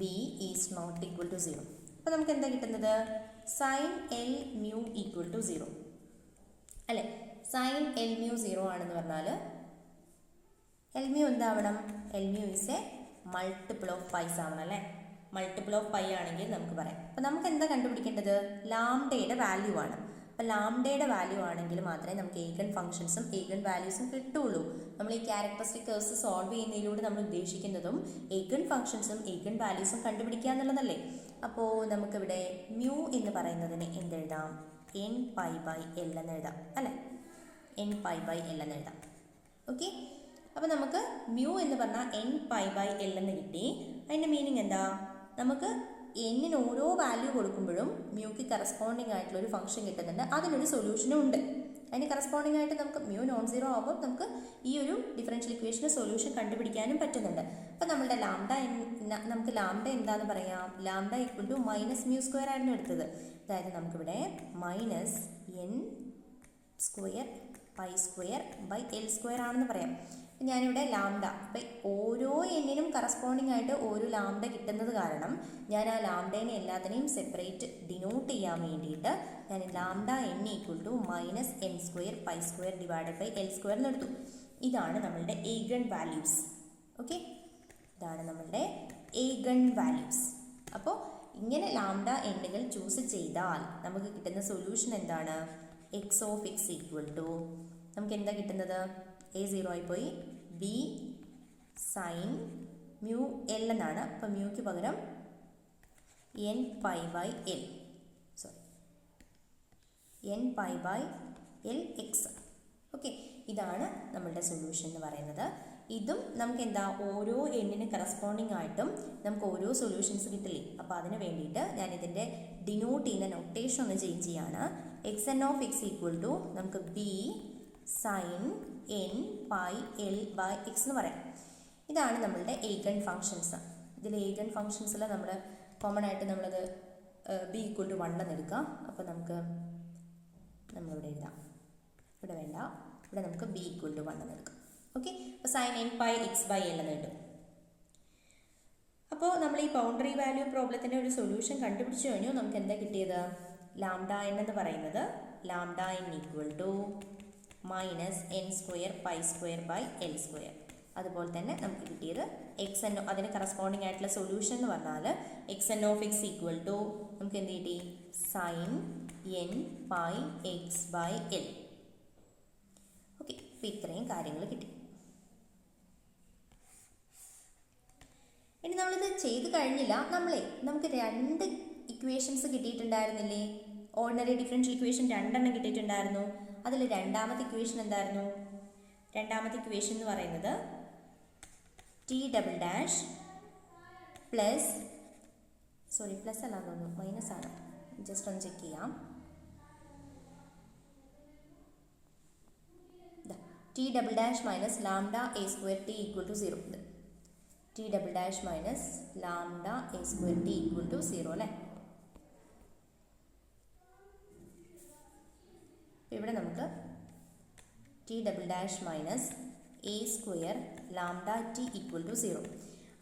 B is not equal to 0. അപ്പോൾ നമുക്ക് എന്താ കിട്ടുന്നത്? Sine L mu equal to 0 അല്ലേ? സൈൻ എൽ മ്യൂ 0 ആണെന്ന് പറഞ്ഞാൽ എൽ മ്യൂ എന്താവണം? L mu is a multiple of pis ആവണം അല്ലേ? മൾട്ടിപ്പിൾ ഓഫ് പൈ ആണെങ്കിൽ നമുക്ക് പറയാം. അപ്പോൾ നമുക്ക് എന്താ കണ്ടുപിടിക്കേണ്ടത്? ലാംഡയുടെ വാല്യൂ ആണ്. അപ്പോൾ ലാംഡയുടെ വാല്യൂ ആണെങ്കിൽ മാത്രമേ നമുക്ക് ഏഗൺ ഫംഗ്ഷൻസും ഏഗൺ വാല്യൂസും കിട്ടുള്ളൂ. നമ്മൾ ഈ ക്യാരക്ടറിസ്റ്റിക് കേഴ്സ് സോൾവ് ചെയ്യുന്നതിലൂടെ നമ്മൾ ഉദ്ദേശിക്കുന്നതും ഏഗൺ ഫംഗ്ഷൻസും ഏഗൺ വാല്യൂസും കണ്ടുപിടിക്കുക എന്നുള്ളതല്ലേ. അപ്പോൾ നമുക്കിവിടെ മ്യൂ എന്ന് പറയുന്നതിന് എന്തെഴുതാം? എൻ പൈ ബൈ എൽ എന്ന് എഴുതാം അല്ലേ? എൻ പൈ ബൈ എൽ എന്ന് എഴുതാം. ഓക്കെ, അപ്പോൾ നമുക്ക് മ്യൂ എന്ന് പറഞ്ഞാൽ എൻ പൈ ബൈ എൽ എന്ന് കിട്ടി. അതിൻ്റെ മീനിങ് എന്താ? നമുക്ക് എന്നിന് ഓരോ വാല്യൂ കൊടുക്കുമ്പോഴും മ്യൂക്ക് കറസ്പോണ്ടിങ് ആയിട്ടുള്ള ഒരു ഫംഗ്ഷൻ കിട്ടുന്നുണ്ട്. അതിനൊരു സൊല്യൂഷനും ഉണ്ട്. അതിന് കറസ്പോണ്ടിങ് ആയിട്ട് നമുക്ക് മ്യൂ നോൺ 0 ആകുമ്പോൾ നമുക്ക് ഈ ഒരു ഡിഫറൻഷ്യൽ ഇക്വേഷന് സൊല്യൂഷൻ കണ്ടുപിടിക്കാനും പറ്റുന്നുണ്ട്. അപ്പോൾ നമ്മുടെ നമുക്ക് ലാംഡ എന്താന്ന് പറയാം? Lambda equal to minus mu square ആയിരുന്നു എടുത്തത്. അതായത് നമുക്കിവിടെ minus n square pi square by L square ആണെന്ന് പറയാം. ഞാനിവിടെ ലാംഡ, അപ്പം ഓരോ എന്നിനും കറസ്പോണ്ടിങ് ആയിട്ട് ഒരു ലാംഡ കിട്ടുന്നത് കാരണം ഞാൻ ആ ലാംഡേനെ എല്ലാത്തിനെയും സെപ്പറേറ്റ് ഡിനോട്ട് ചെയ്യാൻ വേണ്ടിയിട്ട് ഞാൻ lambda n equal to minus n square pi square divided by L square എന്ന് എടുത്തു. ഇതാണ് നമ്മളുടെ ഏഗൺ വാല്യൂസ്. ഓക്കെ, ഇതാണ് നമ്മളുടെ ഏഗൺ വാല്യൂസ്. അപ്പോൾ ഇങ്ങനെ ലാംഡ എണ്ണുകൾ ചൂസ് ചെയ്താൽ നമുക്ക് കിട്ടുന്ന സൊല്യൂഷൻ എന്താണ്? X of X equal to നമുക്ക് എന്താ കിട്ടുന്നത്? എ 0 ആയിപ്പോയി, ബി സൈൻ മ്യൂ എൽ എന്നാണ്. അപ്പം മ്യൂക്ക് പകരം n pi by l, n pi by l x. Okay, ഇതാണ് നമ്മളുടെ സൊല്യൂഷൻ എന്ന് പറയുന്നത്. ഇതും നമുക്ക് എന്താ? ഓരോ എന്നിന് കറസ്പോണ്ടിങ് ആയിട്ടും നമുക്ക് ഓരോ സൊല്യൂഷൻസ് കിട്ടില്ലേ. അപ്പോൾ അതിന് വേണ്ടിയിട്ട് ഞാൻ ഇതിൻ്റെ ഡിനോട്ട് ചെയ്യുന്ന നൊട്ടേഷൻ ഒന്ന് ചേഞ്ച് ചെയ്യാണ്. X N of X equal to നമുക്ക് B sine N pi L by X എന്ന് പറയാം. ഇതാണ് നമ്മളുടെ ഏഗൺ ഫങ്ഷൻസ്. ഇതിൽ ഏഗൺ ഫങ്ഷൻസിൽ നമ്മൾ കോമൺ ആയിട്ട് നമ്മളത് ബി ഈക്വൽ ടു 1 എന്ന് എടുക്കാം. അപ്പോൾ നമുക്ക് നമ്മളിവിടെ എഴുതാം, ഇവിടെ വേണ്ട, ഇവിടെ നമുക്ക് ബി ഈക്വൽ ടു 1 എന്ന് എടുക്കാം. ഓക്കെ, അപ്പോൾ sine N pi x by l എന്ന് കിട്ടും. അപ്പോൾ നമ്മൾ ഈ ബൗണ്ടറി വാല്യൂ പ്രോബ്ലത്തിൻ്റെ ഒരു സൊല്യൂഷൻ കണ്ടുപിടിച്ചു കഴിഞ്ഞു. നമുക്ക് എന്താ കിട്ടിയത്? ലാംഡ എൻ എന്ന് പറയുന്നത് lambda n equal to minus n square pi square by L square. അതുപോലെ തന്നെ നമുക്ക് കിട്ടിയത് എക്സ് എൻ, അതിന് കറസ്പോണ്ടിങ് ആയിട്ടുള്ള സൊല്യൂഷൻ എന്ന് പറഞ്ഞാൽ x N of X equal to നമുക്ക് എന്ത് കിട്ടി? Sine N pi x by L. Okay, അപ്പോൾ ഇത്രയും കാര്യങ്ങൾ കിട്ടി. ഇനി നമ്മളിത് ചെയ്ത് കഴിഞ്ഞില്ല. നമുക്ക് 2 ഇക്വേഷൻസ് കിട്ടിയിട്ടുണ്ടായിരുന്നില്ലേ? ഓർഡിനറി ഡിഫറൻഷ്യൽ ഇക്വേഷൻ 2 കിട്ടിയിട്ടുണ്ടായിരുന്നു. അതിൽ രണ്ടാമത്തെ ഇക്വേഷൻ എന്തായിരുന്നു? രണ്ടാമത്തെ ഇക്വേഷൻ എന്ന് പറയുന്നത് t double dash plus plus അല്ല തോന്നുന്നു, മൈനസ് ആണ്. ജസ്റ്റ് ഒന്ന് ചെക്ക് ചെയ്യാം. T double dash minus lambda a square t equal to 0. T double dash minus lambda a square t equal to 0 അല്ലേ? ഇവിടെ നമുക്ക് t double dash minus a square lambda t equal to 0.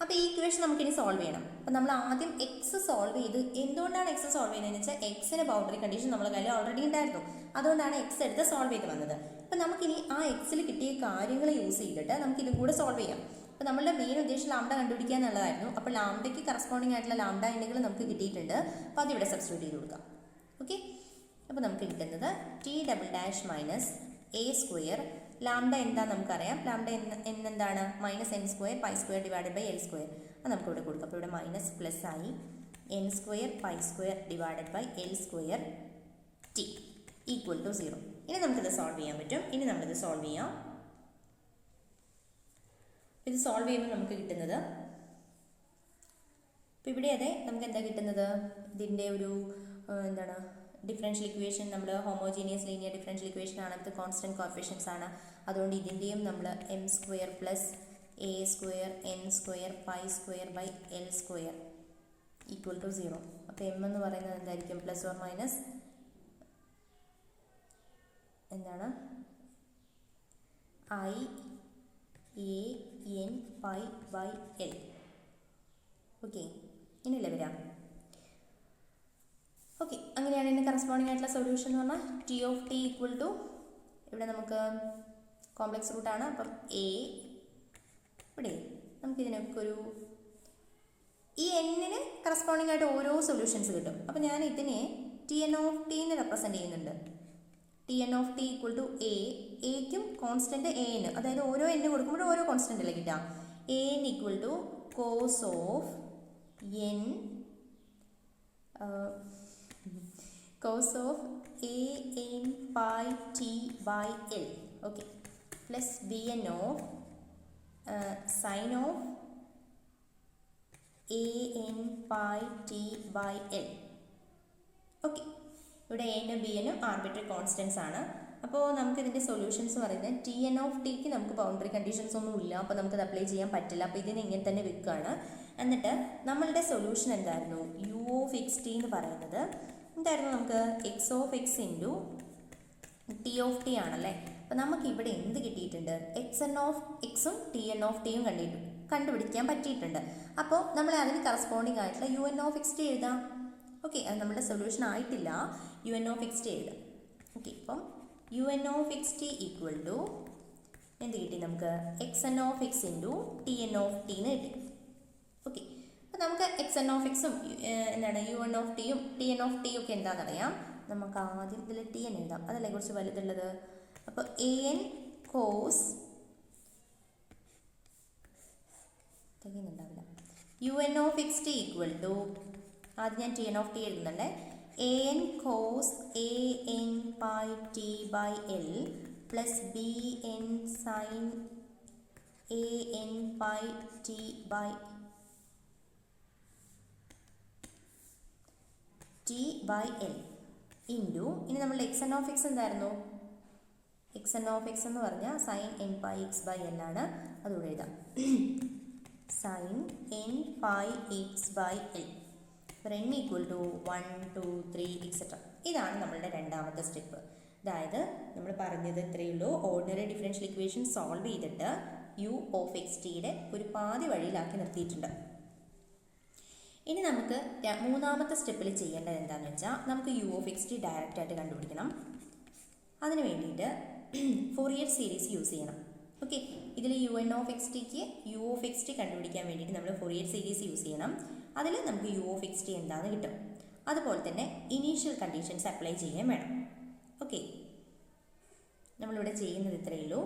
അപ്പോൾ ഈ equation നമുക്കിനി solve ചെയ്യണം. അപ്പോൾ നമ്മൾ ആദ്യം എക്സ് സോൾവ് ചെയ്ത്, എന്തുകൊണ്ടാണ് എക്സ് സോൾവ് ചെയ്യുന്നതെന്ന് വെച്ചാൽ എക്സിന് ബൗണ്ടറി കണ്ടീഷൻ നമ്മുടെ കയ്യിൽ ഓൾറെഡി ഉണ്ടായിരുന്നു. അതുകൊണ്ടാണ് എക്സ് എടുത്ത് സോൾവ് ചെയ്ത് വന്നത്. അപ്പോൾ നമുക്കിനി ആ എക്സിൽ കിട്ടിയ കാര്യങ്ങൾ യൂസ് ചെയ്തിട്ട് നമുക്കിതും കൂടെ സോൾവ് ചെയ്യാം. അപ്പോൾ നമ്മളുടെ മെയിൻ ഉദ്ദേശം ലാംഡ കണ്ടുപിടിക്കുക എന്നുള്ളതായിരുന്നു. അപ്പോൾ ലാംഡയ്ക്ക് കറസ്പോണ്ടിങ് ആയിട്ടുള്ള ലാംഡ എന്നുകൾ നമുക്ക് കിട്ടിയിട്ടുണ്ട്. അപ്പോൾ അതിവിടെ സബ്സ്റ്റിറ്റ്യൂട്ട് ചെയ്ത് കൊടുക്കാം. ഓക്കെ, അപ്പോൾ നമുക്ക് കിട്ടുന്നത് t double dash minus a square. Lambda എന്താ നമുക്കറിയാം. ലാംഡ എന്താണ്? Minus n square pi square divided by L square. അത് നമുക്ക് ഇവിടെ കൊടുക്കാം. അപ്പോൾ ഇവിടെ മൈനസ് പ്ലസ് ആയി n square pi square divided by L square t equal to 0. ഇനി നമുക്കിത് സോൾവ് ചെയ്യാൻ പറ്റും. ഇനി നമ്മളിത് സോൾവ് ചെയ്യാം. ഇത് സോൾവ് ചെയ്യുമ്പോൾ നമുക്ക് കിട്ടുന്നത്, ഇപ്പോൾ ഇവിടെ അതെ നമുക്ക് എന്താ കിട്ടുന്നത്? ഇതിൻ്റെ ഒരു എന്താണ് ഡിഫറൻഷ്യൽ ഇക്വേഷൻ, നമ്മൾ ഹോമോജീനിയസ് ലീനിയർ ഡിഫറൻഷ്യൽ ഇക്വേഷൻ ആണ്. ഇത് കോൺസ്റ്റൻറ്റ് കോഎഫിഷ്യൻസ് ആണ്. അതുകൊണ്ട് ഇതിൻ്റെയും നമ്മൾ M square plus A square N square pi square by L square equal to 0. അപ്പോൾ എം എന്ന് പറയുന്നത് എന്തായിരിക്കും? പ്ലസ് ഓർ മൈനസ് എന്താണ് I A N pi by L. Okay, ഇനിയല്ലേ വരാം. ഓക്കെ, അങ്ങനെയാണ് ഇതിൻ്റെ കറസ്പോണ്ടിങ് ആയിട്ടുള്ള സൊല്യൂഷൻ എന്ന് പറഞ്ഞാൽ T of T equal to, ഇവിടെ നമുക്ക് കോംപ്ലക്സ് റൂട്ടാണ്. അപ്പം എ ഇവിടെ നമുക്കിതിനൊക്കെ ഒരു ഈ എന്നിന് കറസ്പോണ്ടിങ് ആയിട്ട് ഓരോ സൊല്യൂഷൻസ് കിട്ടും. അപ്പോൾ ഞാൻ ഇതിനെ ടി എൻ ഓഫ് ടിന്ന് റെപ്രസെൻറ്റ് ചെയ്യുന്നുണ്ട്. T N of T equal to എക്കും കോൺസ്റ്റൻറ്റ് എ എൻ, അതായത് ഓരോ എൻ കൊടുക്കുമ്പോഴും ഓരോ കോൺസ്റ്റൻ്റ് അല്ലേ കിട്ടാം. A N equal to cos of N cos of a n pi t by l, okay, plus bn of sin of a n pi t by l. Okay, ഇവിടെ A എനും B എനും arbitrary constants ആണ്. അപ്പോൾ നമുക്ക് ഇതിൻ്റെ solutions പറയുന്നത് T N of tick നമുക്ക് boundary conditions ഒന്നും ഇല്ല. അപ്പോൾ നമുക്കത് അപ്ലൈ ചെയ്യാൻ പറ്റില്ല. അപ്പോൾ ഇതിന് ഇങ്ങനെ തന്നെ വെക്കുകയാണ്. എന്നിട്ട് നമ്മളുടെ സൊല്യൂഷൻ എന്തായിരുന്നു? യു ഓഫ് എക്സ് ടി എന്ന് പറയുന്നത് എന്തായിരുന്നു? നമുക്ക് x of x into t of t ആണല്ലേ. അപ്പോൾ നമുക്ക് ഇവിടെ എന്ത് കിട്ടിയിട്ടുണ്ട്? എക്സ് എൻ ഓഫ് എക്സും ടി എൻ ഓഫ് ടിയും കണ്ടുപിടിക്കാൻ പറ്റിയിട്ടുണ്ട്. അപ്പോൾ നമ്മൾ അതിന് കറസ്പോണ്ടിങ് ആയിട്ടുള്ള u n of X t എഴുതാം. ഓക്കെ, അത് നമ്മുടെ സൊല്യൂഷൻ ആയിട്ടില്ല. U n of X t എഴുതാം. ഓക്കെ, അപ്പം u n of X t equal to എന്ത് കിട്ടി നമുക്ക്? X N of x into t N of T എന്ന് കിട്ടി. ഓക്കെ, അപ്പോൾ നമുക്ക് എക്സ് എൻ ഓഫ് എക്സും എന്താണ് യു എൻ ഓഫ് ടിയും ടി എൻ ഓഫ് ടിയും ഒക്കെ എന്താണെന്നറിയാം. നമുക്ക് ആദ്യം ഇതിൽ ടി എൻ എഴുതാം, അതല്ലേ കുറച്ച് വലുതുള്ളത്. അപ്പോൾ എ എൻ കോസ് തികയുന്നുണ്ടാവില്ല. U n of X t equal to, ആദ്യം ഞാൻ ടി എൻ ഓഫ് ടി എഴുതുന്നുണ്ട്, a n cos a N pi t by l plus b n sine a N pi t by t by l into, ഇനി നമ്മൾ x N of x എന്തായിരുന്നു? X N of x എന്ന് പറഞ്ഞാൽ sine N pi x by l ആണ്. അതുകൂടെ എഴുതാം, sine N pi x by l n equal to 1 2 3 etcetera. ഇതാണ് നമ്മളുടെ രണ്ടാമത്തെ സ്റ്റെപ്പ്. അതായത് നമ്മൾ പറഞ്ഞത് ഇത്രയേ ഉള്ളൂ. ഓർഡിനറി ഡിഫറൻഷ്യൽ ഇക്വേഷൻ സോൾവ് ചെയ്തിട്ട് യു ഓഫ് എക്സ് ടിയുടെ ഒരു പാതി വഴിയിലാക്കി നിർത്തിയിട്ടുണ്ട്. ഇനി നമുക്ക് മൂന്നാമത്തെ സ്റ്റെപ്പിൽ ചെയ്യേണ്ടത് എന്താണെന്ന് വെച്ചാൽ നമുക്ക് u of X t direct ആയിട്ട് കണ്ടുപിടിക്കണം. അതിന് വേണ്ടിയിട്ട് ഫോറിയർ സീരീസ് യൂസ് ചെയ്യണം. ഓക്കെ, ഇതിൽ യു എൻ ഓഫ് എക്സ് ടിക്ക് യു ഓഫ് എക്സ് ടി കണ്ടുപിടിക്കാൻ വേണ്ടിയിട്ട് നമ്മൾ ഫോറിയർ സീരീസ് യൂസ് ചെയ്യണം. അതിൽ നമുക്ക് യു ഓഫ് എക്സ് ടി എന്താണെന്ന് കിട്ടും. അതുപോലെ തന്നെ ഇനീഷ്യൽ കണ്ടീഷൻസ് അപ്ലൈ ചെയ്യുകയും വേണം. ഓക്കെ, നമ്മളിവിടെ ചെയ്യുന്നത് ഇത്രയേ ഉള്ളൂ.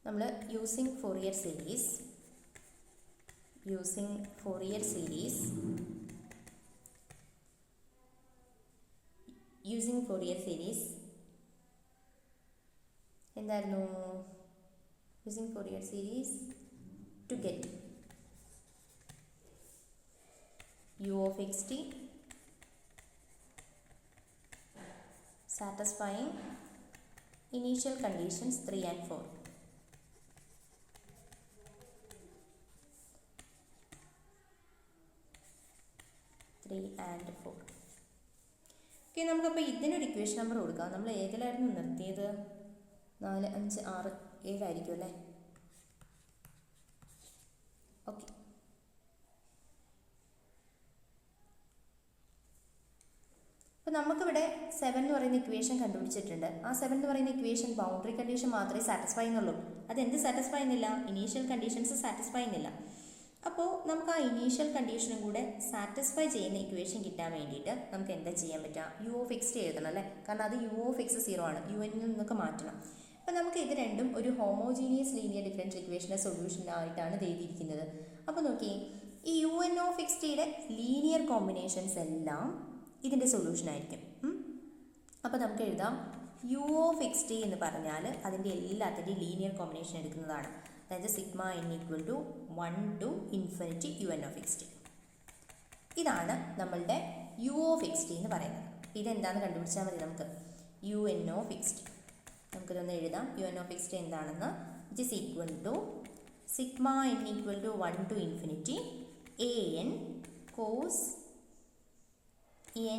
നമ്മൾ യൂസിങ് ഫോറിയർ സീരീസ് എന്തായിരുന്നു? Using Fourier series to get u of xt satisfying initial conditions 3 and 4. Okay, നമുക്കപ്പോൾ ഇതിനൊരു ഇക്വേഷൻ നമ്പർ കൊടുക്കാം. നമ്മൾ ഏതിലായിരുന്നു നിർത്തിയത്? 4 5 6 7 ആയിരിക്കും അല്ലേ? ഓക്കെ, അപ്പോൾ നമുക്കിവിടെ 7 എന്ന് പറയുന്ന ഇക്വേഷൻ കണ്ടുപിടിച്ചിട്ടുണ്ട്. ആ 7 എന്ന് പറയുന്ന ഇക്വേഷൻ ബൗണ്ടറി കണ്ടീഷൻ മാത്രമേ സാറ്റിസ്ഫൈ ചെയ്യുന്നുള്ളൂ. അതെന്ത് സാറ്റിസ്ഫൈ ചെയ്യുന്നില്ല? ഇനീഷ്യൽ കണ്ടീഷൻസ് സാറ്റിസ്ഫൈ ചെയ്യുന്നില്ല. അപ്പോൾ നമുക്ക് ആ ഇനീഷ്യൽ കണ്ടീഷനും കൂടെ സാറ്റിസ്ഫൈ ചെയ്യുന്ന ഇക്വേഷൻ കിട്ടാൻ വേണ്ടിയിട്ട് നമുക്ക് എന്താ ചെയ്യാൻ പറ്റുക? യു ഓഫ് എക്സ് എഴുതണം അല്ലേ? കാരണം അത് യു ഓഫ് എക്സ് 0 ആണ്. യു എന്നിൽ നിന്നൊക്കെ മാറ്റണം. അപ്പോൾ നമുക്ക് ഇത് രണ്ടും ഒരു ഹോമോജീനിയസ് ലീനിയർ ഡിഫറൻഷ്യൽ ഇക്വേഷൻ്റെ സൊല്യൂഷനായിട്ടാണ് എഴുതിയിരിക്കുന്നത്. അപ്പോൾ നോക്കി, ഈ യു എൻ ഓഫ് എക്സ് ടിയുടെ ലീനിയർ കോമ്പിനേഷൻസ് എല്ലാം ഇതിൻ്റെ സൊല്യൂഷൻ ആയിരിക്കും. അപ്പോൾ നമുക്ക് എഴുതാം യു ഓഫ് എക്സ് ടി എന്ന് പറഞ്ഞാൽ അതിൻ്റെ എല്ലാത്തിൻ്റെയും ലീനിയർ കോമ്പിനേഷൻ എടുക്കുന്നതാണ്. അതായത് sigma n equal to 1 to infinity u n of X t. ഇതാണ് നമ്മളുടെ യു ഓഫ് എക്സ് ടി എന്ന് പറയുന്നത്. ഇതെന്താണെന്ന് കണ്ടുപിടിച്ചാൽ മതി നമുക്ക്. U n of X t നമുക്കിതൊന്ന് എഴുതാം. U n of X t എന്താണെന്ന്, it is equal to sigma n equal to 1 to infinity a n cos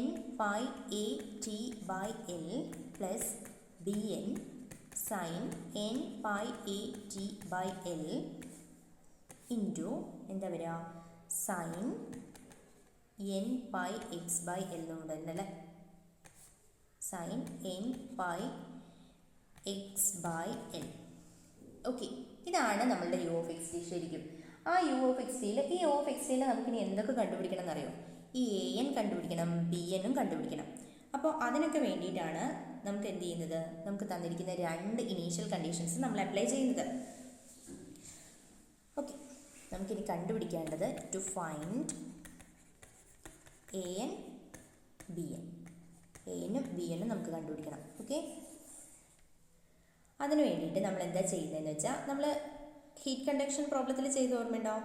n pi a t by l plus bn sin n pi a t by l into എന്താ വരിക? sin n pi x by l എന്നുണ്ടല്ലേ? sin n pi x by l. Okay, ഇതാണ് നമ്മളുടെ U of X T. ശരിക്കും ആ U of X ടിയിൽ ഈ U of X ടിയിൽ നമുക്കിനി എന്തൊക്കെ കണ്ടുപിടിക്കണം എന്നറിയോ? ഈ എ എൻ കണ്ടുപിടിക്കണം, ബി എന്നും കണ്ടുപിടിക്കണം. അപ്പോൾ അതിനൊക്കെ വേണ്ടിയിട്ടാണ് നമുക്ക് എന്ത് ചെയ്യുന്നത്? നമുക്ക് തന്നിരിക്കുന്ന 2 ഇനീഷ്യൽ കണ്ടീഷൻസ് നമ്മൾ അപ്ലൈ ചെയ്യുന്നത്. ഓക്കെ, നമുക്കിനി കണ്ടുപിടിക്കേണ്ടത് to find a n b n. A എനും ബി എന്നും നമുക്ക് കണ്ടുപിടിക്കണം. ഓക്കെ, അതിന് വേണ്ടിയിട്ട് നമ്മൾ എന്താ ചെയ്യുന്നതെന്ന് വെച്ചാൽ, നമ്മൾ ഹീറ്റ് കണ്ടക്ഷൻ പ്രോബ്ലത്തിൽ ചെയ്ത് ഓർമ്മയുണ്ടോ?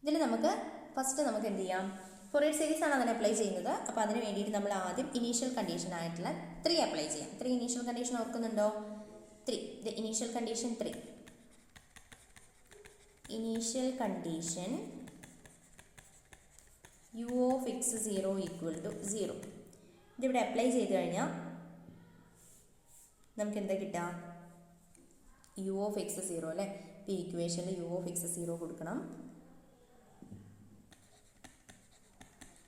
ഇതിൽ നമുക്ക് ഫസ്റ്റ് നമുക്ക് എന്ത് ചെയ്യാം? ഫോറിയർ സീരീസ് ആണ് അതിന് അപ്ലൈ ചെയ്യുന്നത്. അപ്പോൾ അതിന് വേണ്ടിയിട്ട് നമ്മൾ ആദ്യം ഇനീഷ്യൽ കണ്ടീഷൻ ആയിട്ടുള്ള 3 അപ്ലൈ ചെയ്യാം. 3 ഇനീഷ്യൽ കണ്ടീഷൻ ഓർക്കുന്നുണ്ടോ? 3 the initial condition 3. Initial condition u of X 0 equal to 0. ഇതിവിടെ അപ്ലൈ ചെയ്ത് കഴിഞ്ഞാൽ നമുക്ക് എന്താ കിട്ടുക? യു ഓഫ് എക്സ് 0 അല്ലേ? ഇപ്പോൾ ഈ ഇക്വേഷനിൽ യു ഓഫ് എക്സ് 0 കൊടുക്കണം.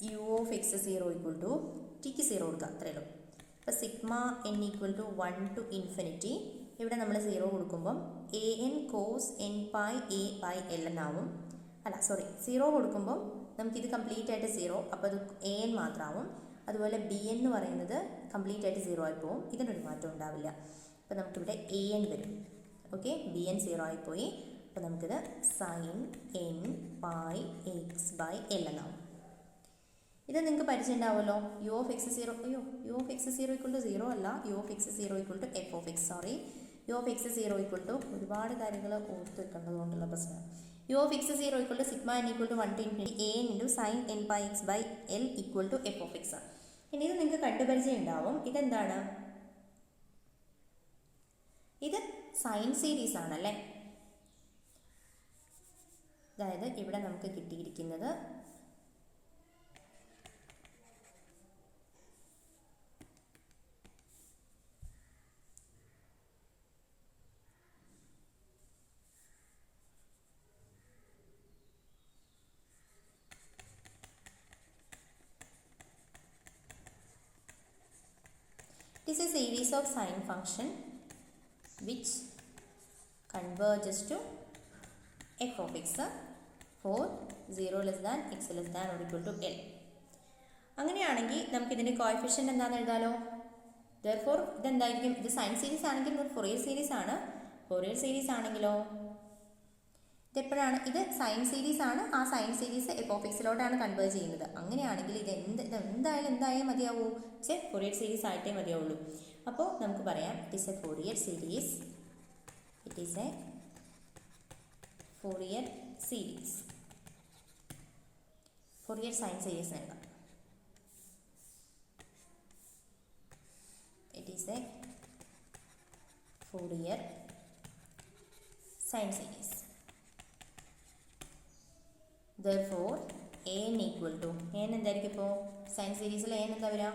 U of X 0 equal to ടിക്ക് 0 കൊടുക്കുക, അത്രയേ ഉള്ളൂ. അപ്പോൾ sigma n equal to 1 to infinity. ഇവിടെ നമ്മൾ 0 കൊടുക്കുമ്പം a n cos n pi a by l എന്നാവും. അല്ല സോറി, 0 കൊടുക്കുമ്പം നമുക്കിത് കംപ്ലീറ്റ് ആയിട്ട് 0, അപ്പോൾ അത് എ എൻ മാത്രമാവും. അതുപോലെ ബി എൻ എന്ന് പറയുന്നത് കംപ്ലീറ്റ് ആയിട്ട് 0 ആയി പോകും. ഇതിനൊരു മാറ്റം ഉണ്ടാവില്ല. അപ്പോൾ നമുക്കിവിടെ എ എൻ വരും. ഓക്കെ, ബി എൻ 0 ആയിപ്പോയി. അപ്പോൾ നമുക്കിത് sine N pi x by l എന്നാവും. ഇത് നിങ്ങൾക്ക് പരിചയം ഉണ്ടാവുമല്ലോ. U of X 0, u of X 0 equal to 0 അല്ല, u of X 0 equal to F of x. Sorry, u of X 0 equal to ഒരുപാട് കാര്യങ്ങൾ ഓർത്ത് വെക്കേണ്ടതുകൊണ്ടുള്ള പ്രശ്നം. U of X 0 equal to sigma n equal to 1 to infinity a n into sine N pi x by l equal to F of x ആണ്. ഇനി ഇത് നിങ്ങൾക്ക് കണ്ടുപരിചയം ഉണ്ടാവും. ഇതെന്താണ്? ഇത് സൈൻ സീരീസ് ആണല്ലേ? അതായത് ഇവിടെ നമുക്ക് കിട്ടിയിരിക്കുന്നത് it is a series of sine function which converges to f of x for 0 less than x less than or equal to L. അങ്ങനെയാണെങ്കിൽ നമുക്ക് ഇതിൻ്റെ കോഎഫിഷ്യൻ്റ് എന്താണെന്ന് എഴുതാലോ. therefore ഇതെന്തായിരിക്കും? ഇത് സൈൻ സീരീസ് ആണെങ്കിൽ ഇത് ഫൊറിയർ സീരീസ് ആണ്. ഫൊറിയർ സീരീസ് ആണെങ്കിലോ ഇതെപ്പോഴാണ്? ഇത് സൈൻ സീരീസ് ആണ്. ആ സൈൻ സീരീസ് എഫ് ഓഫ് എക്സിലോട്ടാണ് കൺവേർട്ട് ചെയ്യുന്നത്. അങ്ങനെയാണെങ്കിൽ ഇത് എന്തായാലും മതിയാവൂ? ഫൊറിയർ സീരീസ് ആയിട്ടേ മതിയാവുള്ളൂ. അപ്പോൾ നമുക്ക് പറയാം it is a Fourier series. It is a Fourier series. Fourier sine series എഴുതാം. It is a Fourier sine series. therefore an equal to n എന്തായിരിക്കും? ഇപ്പോൾ സൈൻ സീരീസിൽ n എന്താ വരിക?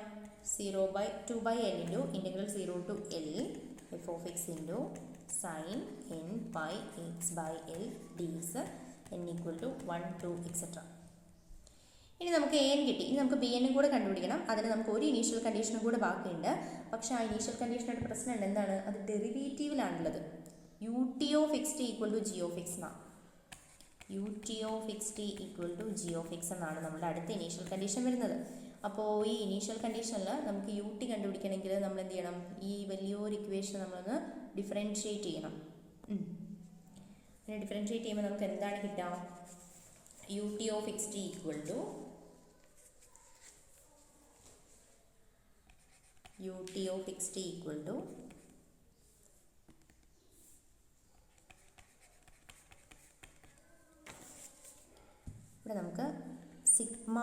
0/2/l into integral 0 to L f of x into sine n pi x by l d x n equal to 1 2 etcetera. ഇനി നമുക്ക് N കിട്ടി. ഇനി നമുക്ക് ബി എന്നും കൂടെ കണ്ടുപിടിക്കണം. അതിന് നമുക്ക് ഒരു ഇനീഷ്യൽ കണ്ടീഷനും കൂടെ ബാക്കിയുണ്ട്. പക്ഷേ ആ ഇനീഷ്യൽ കണ്ടീഷനായിട്ട് പ്രശ്നമുണ്ട്. എന്താണ്? അത് ഡെറിവേറ്റീവിലാണുള്ളത്. U t of X t equal to g of x എന്നാണ്. U t of X t equal to g of x എന്നാണ് നമ്മുടെ അടുത്ത ഇനീഷ്യൽ കണ്ടീഷൻ വരുന്നത്. അപ്പോൾ ഈ ഇനീഷ്യൽ കണ്ടീഷനിൽ നമുക്ക് യു ടി കണ്ടുപിടിക്കണമെങ്കിൽ നമ്മൾ എന്ത് ചെയ്യണം? ഈ വലിയൊരു ഇക്വേഷൻ നമ്മളൊന്ന് ഡിഫറൻഷ്യേറ്റ് ചെയ്യണം. അങ്ങനെ ഡിഫറൻഷ്യേറ്റ് ചെയ്യുമ്പോൾ നമുക്ക് എന്താണ് കിട്ടുക? U t of X t equal to u t of X t equal to ഇവിടെ നമുക്ക് sigma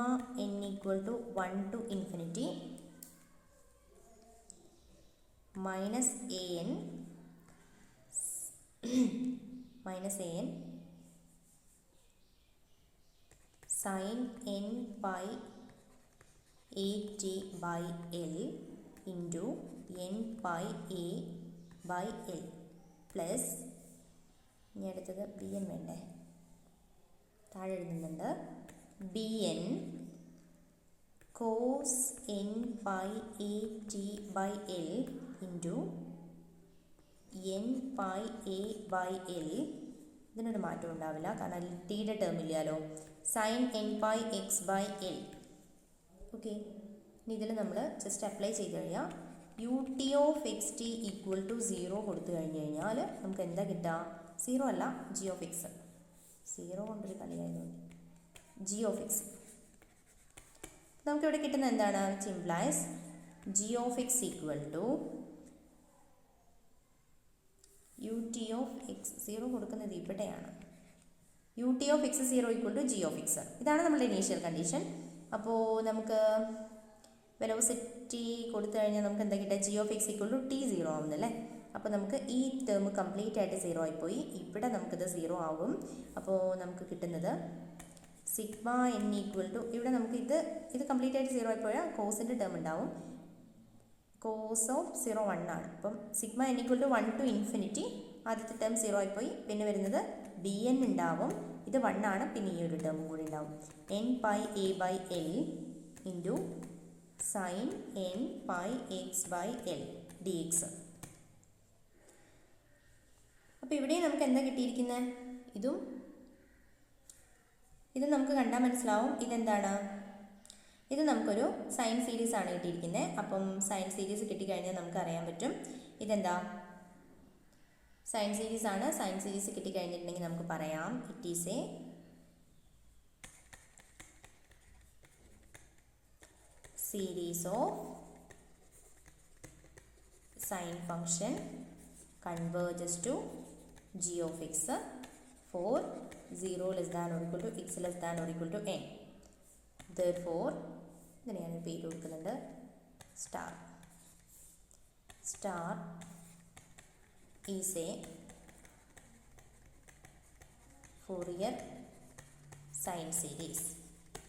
n equal to 1 to infinity minus a n sine N pi a t by l into n pi a by l plus ഇനി അടുത്തത് b n വേണ്ടേ? താഴെ എഴുതുന്നുണ്ട് b n cos n pi a t by l into n pi a by l. ഇതിനൊരു മാറ്റം ഉണ്ടാവില്ല കാരണം ടിയുടെ ടേം ഇല്ലല്ലോ. Sine N pi x by L. Okay, ഇനി ഇതിൽ നമ്മൾ ജസ്റ്റ് അപ്ലൈ ചെയ്ത് കഴിഞ്ഞാൽ u t of X t equal to 0 കൊടുത്തു കഴിഞ്ഞ് കഴിഞ്ഞാൽ നമുക്ക് എന്താ കിട്ടുക? 0 അല്ല, ജി ഓഫ് എക്സ്. 0 കൊണ്ടൊരു കളിയായതുകൊണ്ട് ജി ഓഫ് എക്സ് നമുക്കിവിടെ കിട്ടുന്നത് എന്താണ്? Which implies g of X equal to u t of X. 0 കൊടുക്കുന്നത് ഇവിടെയാണ്. U t of X 0 equal to g of x. ഇതാണ് നമ്മുടെ ഇനീഷ്യൽ കണ്ടീഷൻ. അപ്പോൾ നമുക്ക് വെലോസിറ്റി കൊടുത്തു കഴിഞ്ഞാൽ നമുക്ക് എന്താ കിട്ടുക? G of X equal to t 0 ആവുന്നല്ലേ. അപ്പോൾ നമുക്ക് ഈ ടേം കംപ്ലീറ്റ് ആയിട്ട് 0 ആയിപ്പോയി. ഇവിടെ നമുക്കിത് 0 ആവും. അപ്പോൾ നമുക്ക് കിട്ടുന്നത് സിഗ്മ എൻ ഈക്വൽ ടു, ഇവിടെ നമുക്ക് ഇത് കംപ്ലീറ്റ് ആയിട്ട് 0 ആയിപ്പോയാൽ കോസിൻ്റെ ടേം ഉണ്ടാവും. കോസ് ഓഫ് 0 1 ആണ്. അപ്പം sigma n equal to 1 to infinity. ആദ്യത്തെ ടേം 0 ആയിപ്പോയി. പിന്നെ വരുന്നത് ബി എൻ ഉണ്ടാവും. ഇത് 1 ആണ്. പിന്നെ ഈ ഒരു ടേമും കൂടി ഉണ്ടാവും. N pi a by l into sine N pi x by l d x. അപ്പോൾ ഇവിടെ നമുക്ക് എന്താ കിട്ടിയിരിക്കുന്നത്? ഇത് നമുക്ക് കണ്ടാൽ മനസ്സിലാവും. ഇതെന്താണ്? ഇത് നമുക്കൊരു സൈൻ സീരീസ് ആണ് കിട്ടിയിരിക്കുന്നത്. അപ്പം സൈൻ സീരീസ് കിട്ടിക്കഴിഞ്ഞാൽ നമുക്ക് അറിയാൻ പറ്റും ഇതെന്താ? സൈൻ സീരീസ് ആണ്. സൈൻ സീരീസ് കിട്ടിക്കഴിഞ്ഞിട്ടുണ്ടെങ്കിൽ നമുക്ക് പറയാം it is A series of sine function converges to g of x for 0 less than or equal to x less than or equal to n. Therefore, ഇതിന് ഞാൻ പേര് കൊടുക്കുന്നുണ്ട് star. Star is A Fourier sine series.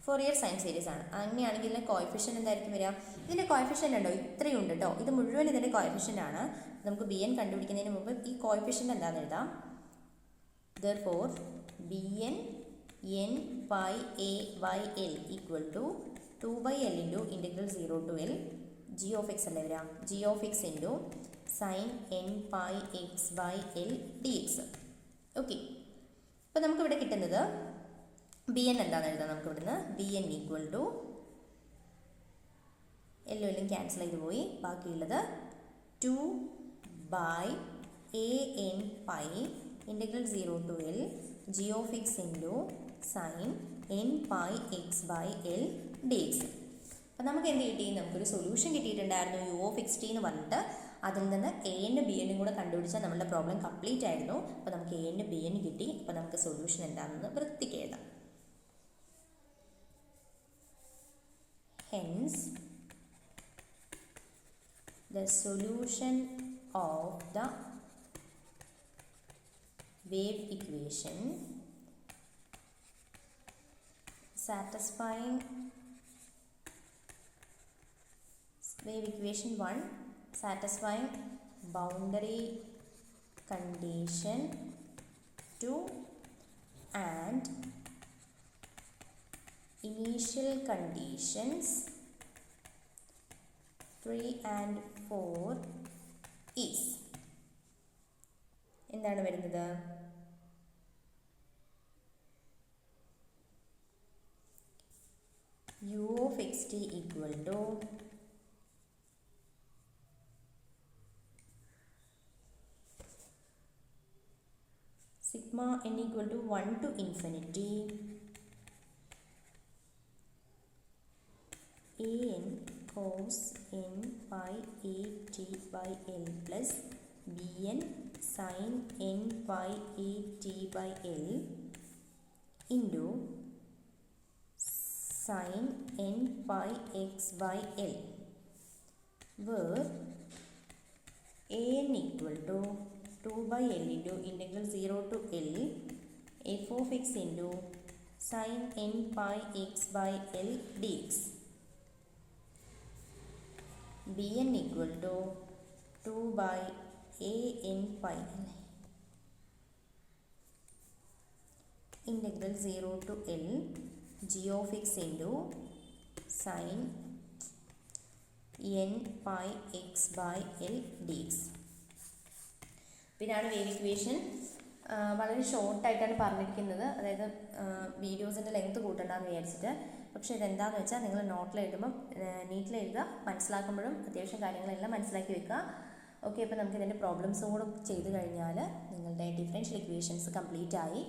Fourier sine series ആണ്. അങ്ങനെയാണെങ്കിൽ ഇതിൻ്റെ coefficient എന്തായിരിക്കും വരിക? ഇതിൻ്റെ കോഎഫിഷ്യൻ്റ് ഉണ്ടോ? ഇത്രയും ഉണ്ട് കേട്ടോ. ഇത് മുഴുവൻ ഇതിൻ്റെ കോഎഫിഷ്യൻ്റ് ആണ്. നമുക്ക് ബി എൻ കണ്ടുപിടിക്കുന്നതിന് മുമ്പ് ഈ കോഎഫിഷ്യൻ്റ് എന്താണെന്ന് എഴുതാം. Therefore, bn n pi a by l equal to 2 by l into integral 0 to l g of x അല്ലേ വരിക? g of x into sin n pi x by l dx. Okay, അപ്പോൾ നമുക്കിവിടെ കിട്ടുന്നത് B N എന്താണെന്ന് എഴുതാം. നമുക്ക് ഇവിടുന്ന് B N equal to എല്ലാം ക്യാൻസൽ ചെയ്ത് പോയി. ബാക്കിയുള്ളത് 2 by a n pi integral 0 to l g of x into sin n pi x by l dx. അപ്പോൾ നമുക്ക് എന്ത് കിട്ടി? നമുക്കൊരു സൊല്യൂഷൻ കിട്ടിയിട്ടുണ്ടായിരുന്നു യു ഓഫ് എക്സ് ടി എന്ന് പറഞ്ഞിട്ട്. അതിൽ നിന്ന് എ എന്നും ബി എന്നും കൂടെ കണ്ടുപിടിച്ചാൽ നമ്മുടെ പ്രോബ്ലം കംപ്ലീറ്റ് ആയിരുന്നു. അപ്പോൾ നമുക്ക് എ എന്നും ബി എന്നും കിട്ടി. അപ്പോൾ നമുക്ക് സൊല്യൂഷൻ എന്താണെന്ന് വൃത്തിക്ക് എഴുതാം. Hence, the solution of the wave equation satisfying wave equation 1 satisfying boundary condition 2 and initial conditions 3 and 4 is എന്താണ് വരുന്നത്? u of xt equal to sigma n equal to 1 to infinity an cos n pi a t by l plus bn sin n pi a t by l into sin n pi x by l, where an equal to 2 by l into integral 0 to l f of x into sin n pi x by l dx. bn equal to 2 by a n pi l integral 0 to l g of x into sin n pi x by l dx. ഇതാണ് wave equation. വളരെ ഷോർട്ടായിട്ടാണ് പറഞ്ഞിരിക്കുന്നത്, അതായത് വീഡിയോസിൻ്റെ length കൂട്ടണ്ടെന്ന് വിചാരിച്ചിട്ട്. പക്ഷേ ഇതെന്താണെന്ന് വെച്ചാൽ നിങ്ങൾ നോട്ടിൽ എഴുതുമ്പം നീറ്റിൽ എഴുതുക, മനസ്സിലാക്കുമ്പോഴും അത്യാവശ്യം കാര്യങ്ങളെല്ലാം മനസ്സിലാക്കി വെക്കുക. ഓക്കെ, അപ്പോൾ നമുക്ക് ഇതിൻ്റെ പ്രോബ്ലംസും കൂടെ ചെയ്ത് കഴിഞ്ഞാൽ നിങ്ങളുടെ ഡിഫറൻഷ്യൽ ഇക്വേഷൻസ് കംപ്ലീറ്റ് ആയി.